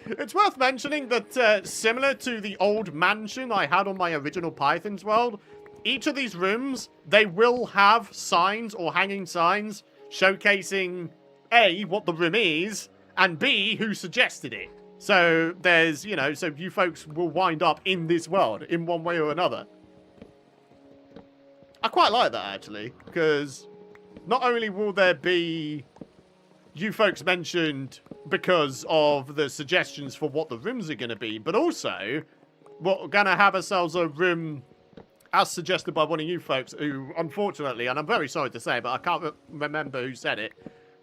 It's worth mentioning that similar to the old mansion I had on my original Python's world, each of these rooms, they will have signs or hanging signs showcasing A, what the room is, and B, who suggested it. So there's, you know, so you folks will wind up in this world in one way or another. I quite like that, actually, because not only will there be you folks mentioned because of the suggestions for what the rooms are going to be, but also we're going to have ourselves a room as suggested by one of you folks who, unfortunately, and I'm very sorry to say, but I can't remember who said it,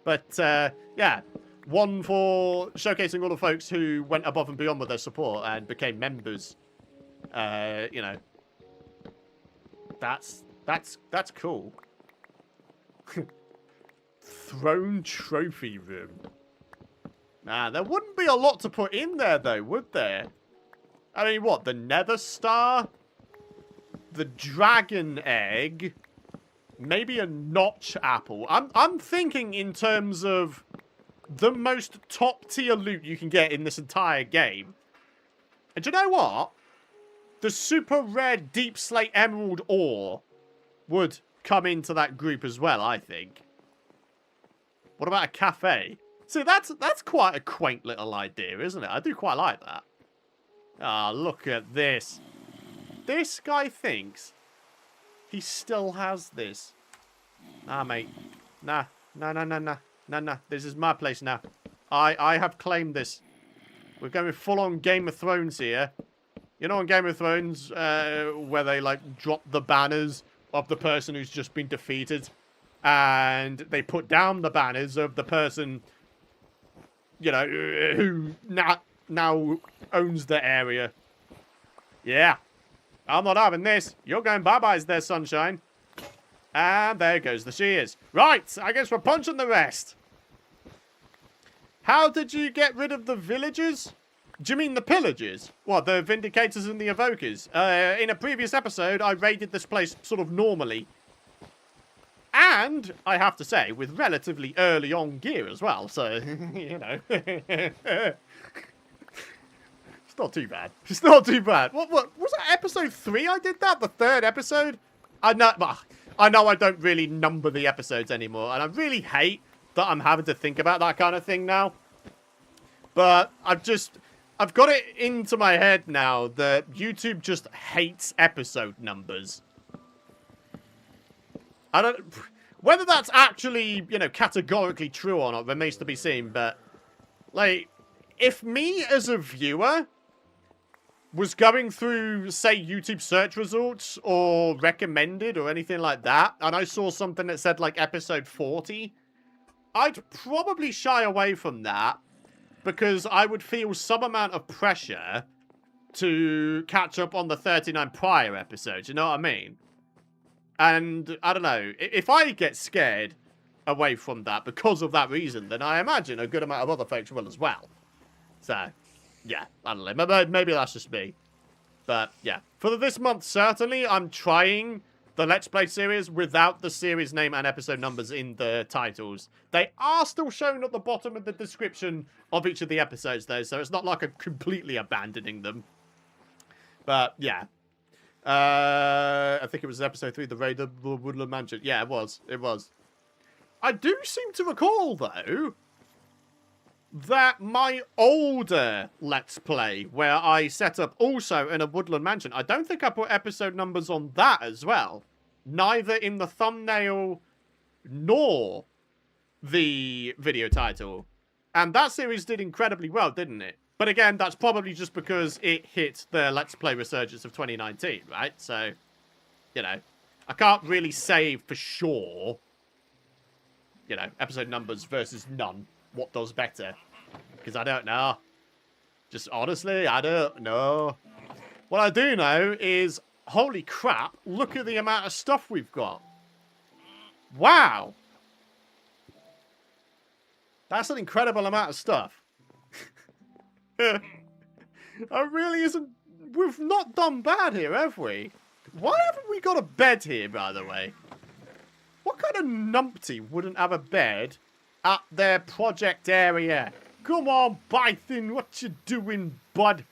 but yeah, one for showcasing all the folks who went above and beyond with their support and became members. You know, that's cool. Throne trophy room. Nah, there wouldn't be a lot to put in there, though, would there? I mean, what? The Nether Star? The Dragon Egg? Maybe a Notch Apple? I'm thinking in terms of the most top-tier loot you can get in this entire game. And do you know what? The super rare Deep Slate Emerald Ore would come into that group as well, I think. What about a cafe? See, that's quite a quaint little idea, isn't it? I do quite like that. Ah, look at this. This guy thinks he still has this. Nah, mate. Nah. Nah. This is my place now. I have claimed this. We're going full-on Game of Thrones here. You know, on Game of Thrones, where they, like, drop the banners of the person who's just been defeated, and they put down the banners of the person, you know, who now owns the area. Yeah. I'm not having this. You're going bye-byes there, sunshine. And there goes the shears. Right, I guess we're punching the rest. How did you get rid of the villagers? Do you mean the pillagers? What, the Vindicators and the Evokers? In a previous episode, I raided this place sort of normally. And, I have to say, with relatively early on gear as well, so, you know. It's not too bad. It's not too bad. What, was that episode 3 I did that? The 3rd episode? I know I don't really number the episodes anymore, and I really hate that I'm having to think about that kind of thing now. But I've got it into my head now that YouTube just hates episode numbers. I don't... Whether that's actually, you know, categorically true or not remains to be seen, but, like, if me as a viewer was going through, say, YouTube search results or recommended or anything like that, and I saw something that said, like, episode 40, I'd probably shy away from that because I would feel some amount of pressure to catch up on the 39 prior episodes, you know what I mean? And, I don't know, if I get scared away from that because of that reason, then I imagine a good amount of other folks will as well. So, yeah, I don't know, maybe that's just me. But, yeah, for this month, certainly, I'm trying the Let's Play series without the series name and episode numbers in the titles. They are still shown at the bottom of the description of each of the episodes, though, so it's not like I'm completely abandoning them. But, yeah. I think it was episode 3, the raid of the Woodland Mansion. Yeah, it was. It was. I do seem to recall, though, that my older Let's Play, where I set up also in a Woodland Mansion, I don't think I put episode numbers on that as well. Neither in the thumbnail nor the video title. And that series did incredibly well, didn't it? But again, that's probably just because it hit the Let's Play resurgence of 2019, right? So, you know, I can't really say for sure, you know, episode numbers versus none. What does better? Because I don't know. Just honestly, I don't know. What I do know is, holy crap, look at the amount of stuff we've got. Wow. That's an incredible amount of stuff. I really isn't... We've not done bad here, have we? Why haven't we got a bed here, by the way? What kind of numpty wouldn't have a bed at their project area? Come on, Python, what you doing, bud?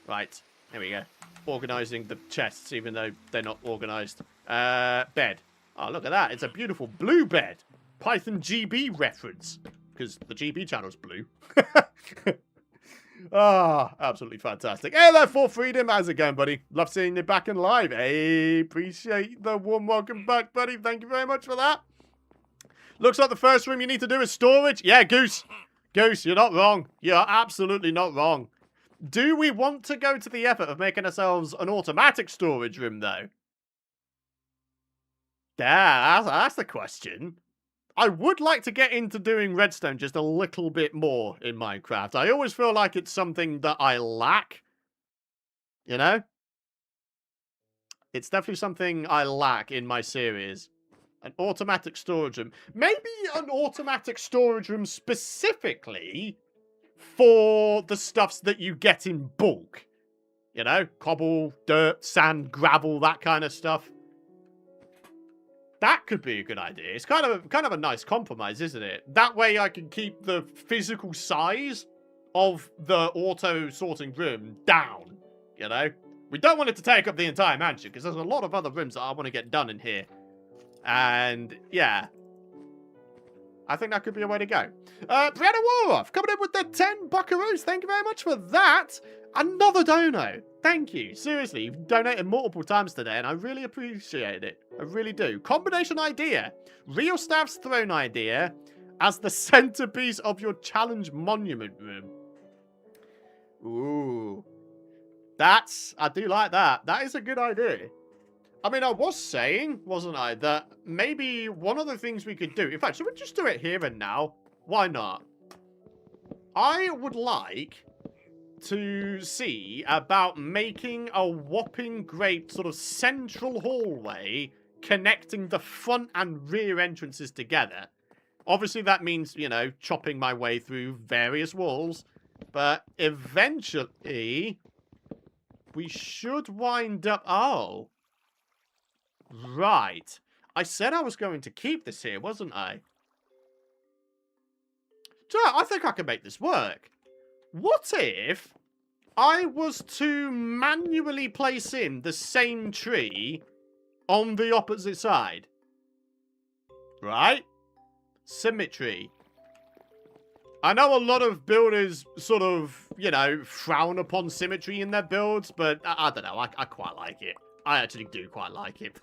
Right, here we go. Organising the chests, even though they're not organised. Bed. Oh, look at that. It's a beautiful blue bed. Python GB reference. Because the GB channel's blue. Ah, absolutely fantastic. Hey there, For Freedom. How's it going, buddy? Love seeing you back in live. Hey, appreciate the warm welcome back, buddy. Thank you very much for that. Looks like the first room you need to do is storage. Yeah, Goose. Goose, you're not wrong. You're absolutely not wrong. Do we want to go to the effort of making ourselves an automatic storage room, though? Yeah, that's the question. I would like to get into doing redstone just a little bit more in Minecraft. I always feel like it's something that I lack. You know? It's definitely something I lack in my series. An automatic storage room. Maybe an automatic storage room specifically for the stuffs that you get in bulk. You know? Cobble, dirt, sand, gravel, that kind of stuff. That could be a good idea. It's kind of a nice compromise, isn't it? That way I can keep the physical size of the auto sorting room down, you know? We don't want it to take up the entire mansion, because there's a lot of other rooms that I want to get done in here. And, yeah. I think that could be a way to go. Brianna Woroff, coming in with the 10 buckaroos. Thank you very much for that. Another dono. Thank you. Seriously, you've donated multiple times today, and I really appreciate it. I really do. Combination idea. Real Staff's throne idea as the centerpiece of your challenge monument room. Ooh. I do like that. That is a good idea. I mean, I was saying, wasn't I, that maybe one of the things we could do... In fact, should we just do it here and now? Why not? I would like to see about making a whopping great sort of central hallway connecting the front and rear entrances together. Obviously, that means, you know, chopping my way through various walls. But eventually, we should wind up... Oh... Right. I said I was going to keep this here, wasn't I? So, I think I can make this work. What if I was to manually place in the same tree on the opposite side? Right? Symmetry. I know a lot of builders sort of, you know, frown upon symmetry in their builds, but I don't know, I quite like it. I actually do quite like it.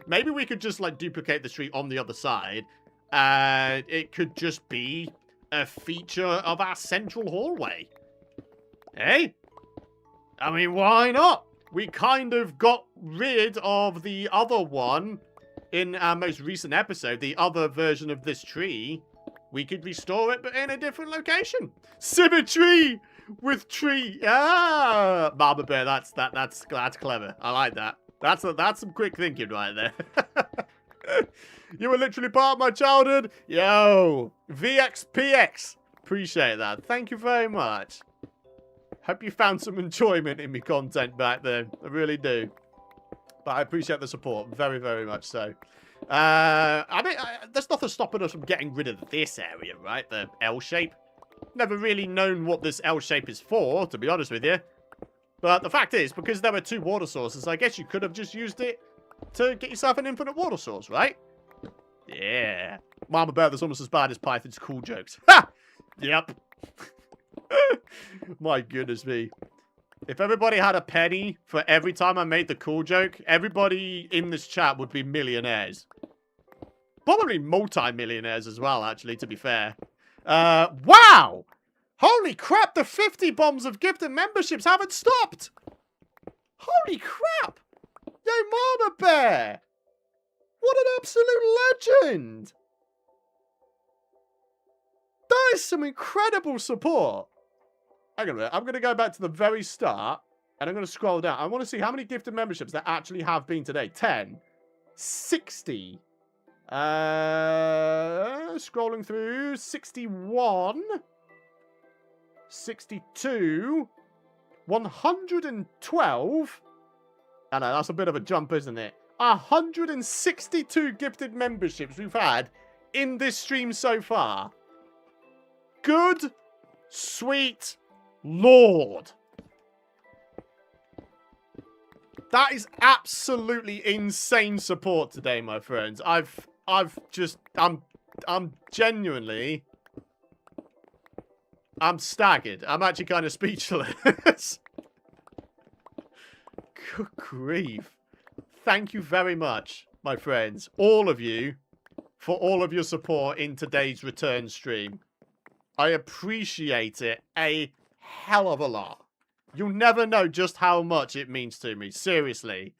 Maybe we could just, like, duplicate the tree on the other side. And it could just be a feature of our central hallway. Hey? I mean, why not? We kind of got rid of the other one in our most recent episode. The other version of this tree. We could restore it, but in a different location. Symmetry! With tree, ah, Mama Bear, that's clever. I like that. That's some quick thinking right there. You were literally part of my childhood. Yo, VXPX, appreciate that. Thank you very much. Hope you found some enjoyment in my content back then. I really do. But I appreciate the support very, very much so. I mean, there's nothing stopping us from getting rid of this area, right? The L shape. Never really known what this L shape is for, to be honest with you. But the fact is, because there were 2 water sources, I guess you could have just used it to get yourself an infinite water source, right? Yeah. Mama Bear, that's almost as bad as Python's cool jokes. Ha! Yep. My goodness me. If everybody had a penny for every time I made the cool joke, everybody in this chat would be millionaires. Probably multi-millionaires as well, actually, to be fair. Wow! Holy crap, the 50 bombs of gifted memberships haven't stopped! Holy crap! Yo, Mama Bear! What an absolute legend! That is some incredible support. Hang on a minute, I'm going to go back to the very start, and I'm going to scroll down. I want to see how many gifted memberships there actually have been today. 10. 60. Scrolling through, 61, 62, 112. I know, that's a bit of a jump, isn't it? 162 gifted memberships we've had in this stream so far. Good, sweet Lord. That is absolutely insane support today, my friends. I'm I'm genuinely... I'm staggered. I'm actually kind of speechless. Good grief. Thank you very much, my friends. All of you, for all of your support in today's return stream. I appreciate it a hell of a lot. You'll never know just how much it means to me. Seriously.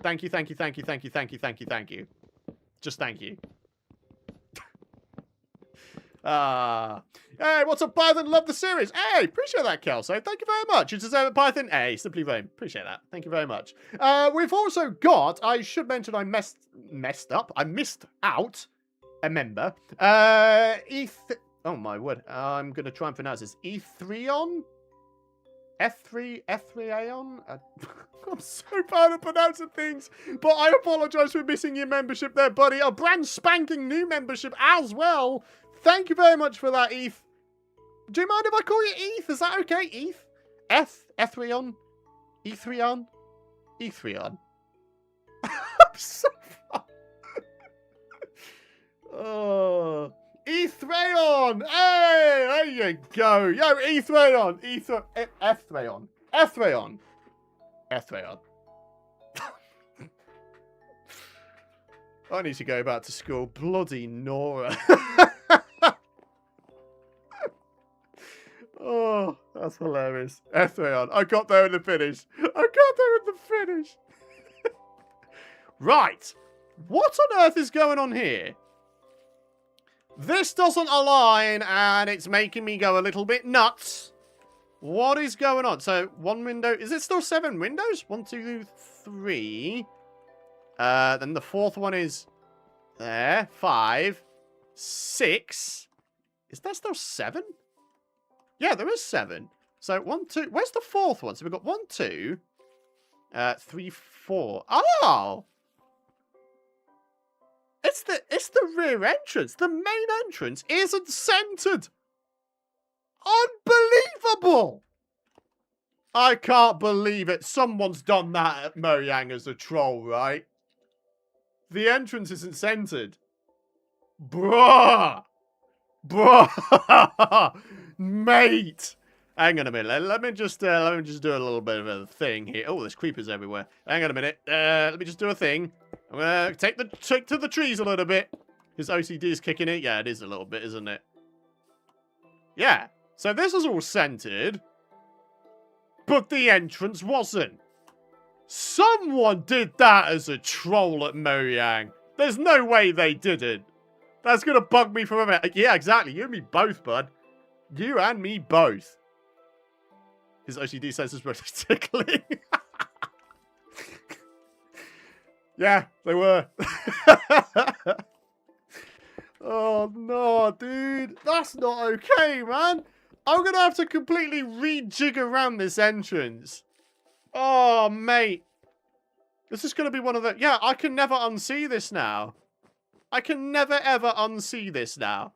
Thank you, thank you, thank you, thank you, thank you, thank you, thank you. Just thank you. Hey, what's up, Python? Love the series. Hey, appreciate that, Kelso. Thank you very much. You deserve it, Python. Hey, simply very appreciate that. Thank you very much. We've also got, I should mention I messed up. I missed out a member. Oh my word. I'm going to try and pronounce this. Ethreon? Ethreon? I'm so bad at pronouncing things, but I apologize for missing your membership there, buddy. A brand spanking new membership as well. Thank you very much for that, Eth. Do you mind if I call you Eth? Is that okay, Eth? Ethreon? Ethreon? Ethreon. I'm so fun. Oh. Ethreon! Hey, there you go. Yo, Ethreon. Ethreon. Ethreon. Ethreon. I need to go back to school. Bloody Nora. Oh, that's hilarious. Ethreon. I got there in the finish. Right. What on earth is going on here? This doesn't align, and it's making me go a little bit nuts. What is going on? So, one window. Is it still 7 windows? 1, 2, 3. Then the fourth one is there. 5. 6. Is there still 7? Yeah, there is 7. So, 1, 2. Where's the fourth one? So, we've got 1, 2. 3, 4. Oh! It's the rear entrance. The main entrance isn't centered. Unbelievable! I can't believe it. Someone's done that at Mojang as a troll, right? The entrance isn't centered. Bruh! Mate! Hang on a minute. Let me just do a little bit of a thing here. Oh, there's creepers everywhere. Hang on a minute. Let me just do a thing. I'm gonna take to the trees a little bit. His OCD is kicking it. Yeah, it is a little bit, isn't it? Yeah. So this is all centered, but the entrance wasn't. Someone did that as a troll at Mojang. There's no way they didn't. That's gonna bug me forever. Yeah, exactly. You and me both, bud. You and me both. His OCD says it's really tickling. Yeah, they were. Oh, no, dude. That's not okay, man. I'm going to have to completely rejig around this entrance. Oh, mate. This is going to be one of the... Yeah, I can never unsee this now. I can never, ever unsee this now.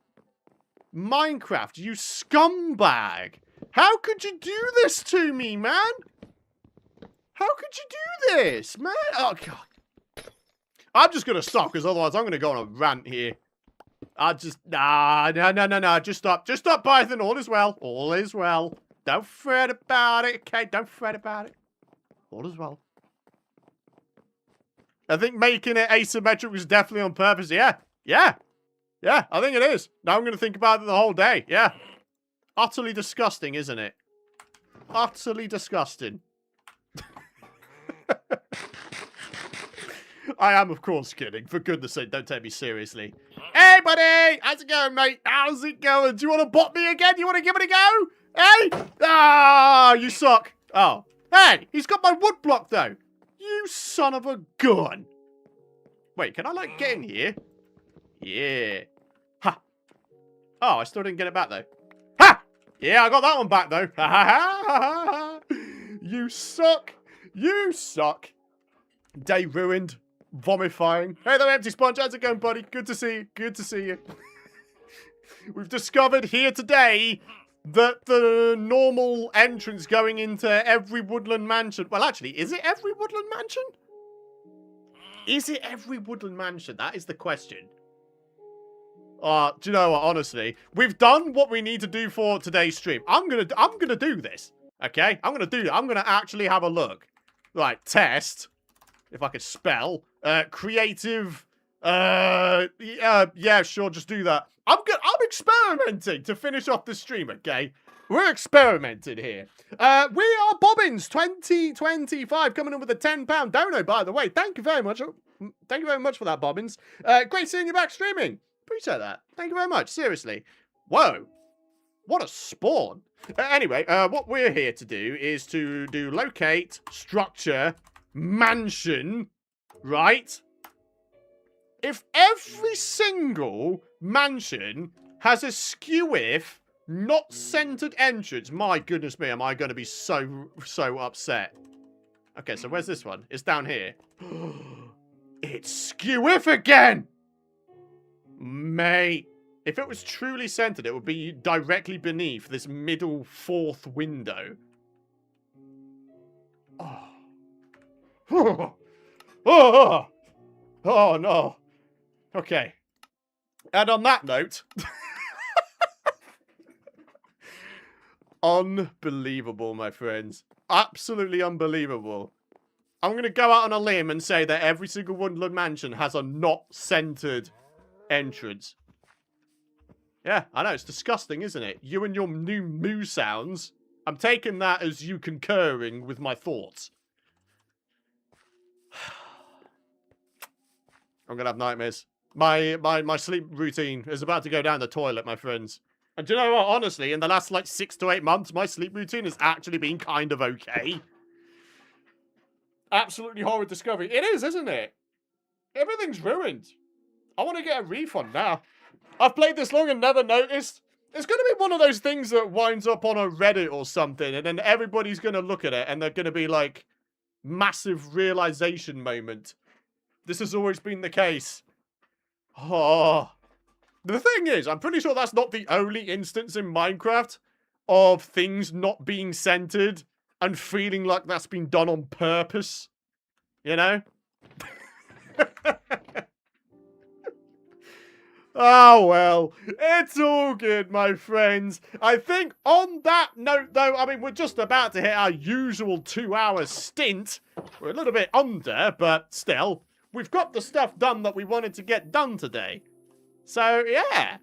Minecraft, you scumbag. How could you do this to me, man? How could you do this, man? Oh, God. I'm just going to stop, because otherwise I'm going to go on a rant here. No. Just stop, Python. All is well. All is well. Don't fret about it, okay? Don't fret about it. All is well. I think making it asymmetric was definitely on purpose. Yeah. Yeah. Yeah, I think it is. Now I'm going to think about it the whole day. Yeah. Utterly disgusting, isn't it? Utterly disgusting. I am, of course, kidding. For goodness sake, don't take me seriously. Hey, buddy! How's it going, mate? How's it going? Do you want to bot me again? You want to give it a go? Hey? Ah, you suck. Oh. Hey, he's got my wood block, though. You son of a gun. Wait, can I, like, get in here? Yeah. Ha. Oh, I still didn't get it back, though. Ha! Yeah, I got that one back, though. Ha ha ha ha ha. You suck. You suck. Day ruined. Vomifying. Hey there, Empty Sponge. How's it going, buddy? Good to see you. Good to see you. We've discovered here today that the normal entrance going into every Woodland Mansion... Well, actually, is it every Woodland Mansion? Is it every Woodland Mansion? That is the question. Do you know what? Honestly, we've done what we need to do for today's stream. I'm gonna do this. Okay, I'm gonna actually have a look. Right, test. If I could spell. Creative. Yeah, sure, just do that. I'm experimenting to finish off the stream, okay? We're experimenting here. We are Bobbins 2025 coming in with a £10 dono, by the way. Thank you very much. Thank you very much for that, Bobbins. Great seeing you back streaming. Appreciate that. Thank you very much. Seriously. Whoa. What a spawn. Anyway, what we're here to do is to do locate, structure, mansion, right? If every single mansion has a skew-if, not centered entrance, my goodness me, am I going to be so upset. Okay, so where's this one? It's down here. It's skew-if again! Mate. If it was truly centered, it would be directly beneath this middle fourth window. Oh. Oh, no. Okay. And on that note... Unbelievable, my friends. Absolutely unbelievable. I'm going to go out on a limb and say that every single Woodland Mansion has a not centered entrance. Yeah, I know, it's disgusting, isn't it? You and your new moo sounds. I'm taking that as you concurring with my thoughts. I'm gonna have nightmares. My sleep routine is about to go down the toilet, my friends. And do you know what? Honestly, in the last, like, 6 to 8 months, my sleep routine has actually been kind of okay. Absolutely horrid discovery. It is, isn't it? Everything's ruined. I want to get a refund now. I've played this long and never noticed. It's going to be one of those things that winds up on a Reddit or something, and then everybody's going to look at it, and they're going to be like, massive realization moment. This has always been the case. Oh. The thing is, I'm pretty sure that's not the only instance in Minecraft of things not being centered and feeling like that's been done on purpose. You know? Oh, well, it's all good, my friends. I think on that note, though, I mean, we're just about to hit our usual 2-hour stint. We're a little bit under, but still, we've got the stuff done that we wanted to get done today. So, yeah,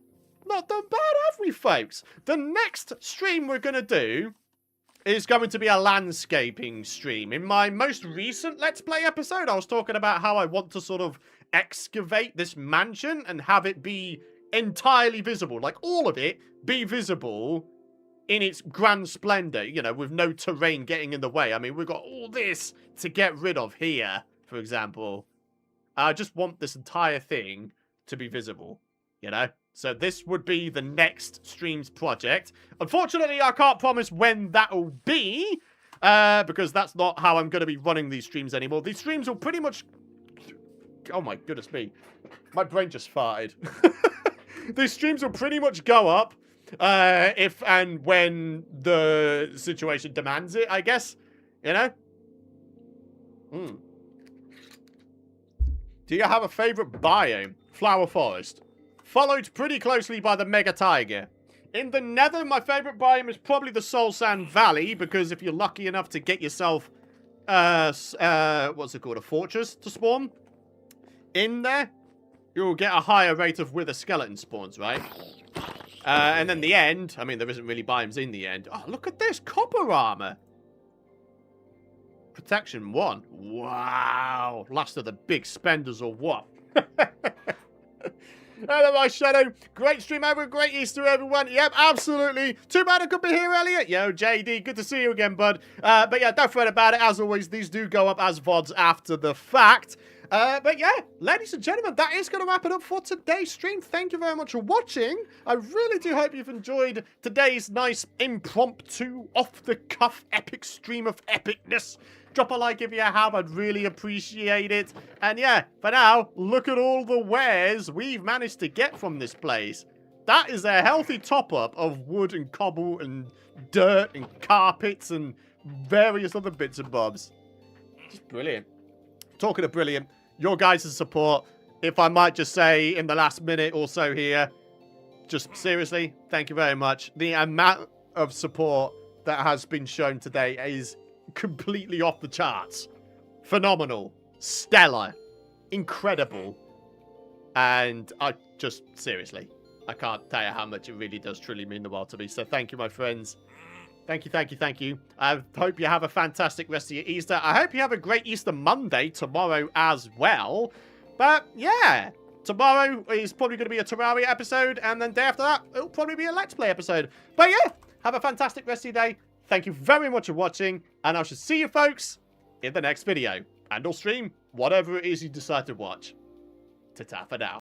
not done bad, have we, folks? The next stream we're going to do is going to be a landscaping stream. In my most recent Let's Play episode, I was talking about how I want to sort of excavate this mansion and have it be entirely visible. Like, all of it be visible in its grand splendor, you know, with no terrain getting in the way. I mean, we've got all this to get rid of here, for example. I just want this entire thing to be visible, you know? So this would be the next stream's project. Unfortunately, I can't promise when that'll be, because that's not how I'm going to be running these streams anymore. These streams will pretty much... Oh my goodness me. My brain just farted. These streams will pretty much go up if and when the situation demands it, I guess. You know? Do you have a favorite biome? Flower forest. Followed pretty closely by the mega taiga. In the nether, my favorite biome is probably the Soul Sand Valley, because if you're lucky enough to get yourself, what's it called, a fortress to spawn in there, you'll get a higher rate of wither skeleton spawns, right? And then the end, I mean, there isn't really biomes in the end. Oh, look at this, copper armor. Protection 1. Wow. Last of the big spenders or what? Hello, my Shadow. Great stream, have a great Easter, everyone. Yep, absolutely. Too bad I couldn't be here earlier. Yo, JD, good to see you again, bud. But yeah, don't fret about it. As always, these do go up as VODs after the fact. But yeah, ladies and gentlemen, that is going to wrap it up for today's stream. Thank you very much for watching. I really do hope you've enjoyed today's nice impromptu, off-the-cuff, epic stream of epicness. Drop a like if you have, I'd really appreciate it. And yeah, for now, look at all the wares we've managed to get from this place. That is a healthy top-up of wood and cobble and dirt and carpets and various other bits and bobs. Just brilliant. Talking of brilliant, your guys' support, if I might just say in the last minute or so here, just seriously, thank you very much. The amount of support that has been shown today is completely off the charts. Phenomenal. Stellar. Incredible. And I just, seriously, I can't tell you how much it really does truly mean the world to me. So thank you, my friends. Thank you, thank you, thank you. I hope you have a fantastic rest of your Easter. I hope you have a great Easter Monday tomorrow as well. But, yeah. Tomorrow is probably going to be a Terraria episode. And then day after that, it'll probably be a Let's Play episode. But, yeah. Have a fantastic rest of your day. Thank you very much for watching. And I shall see you, folks, in the next video. And or stream, whatever it is you decide to watch. Ta-ta for now.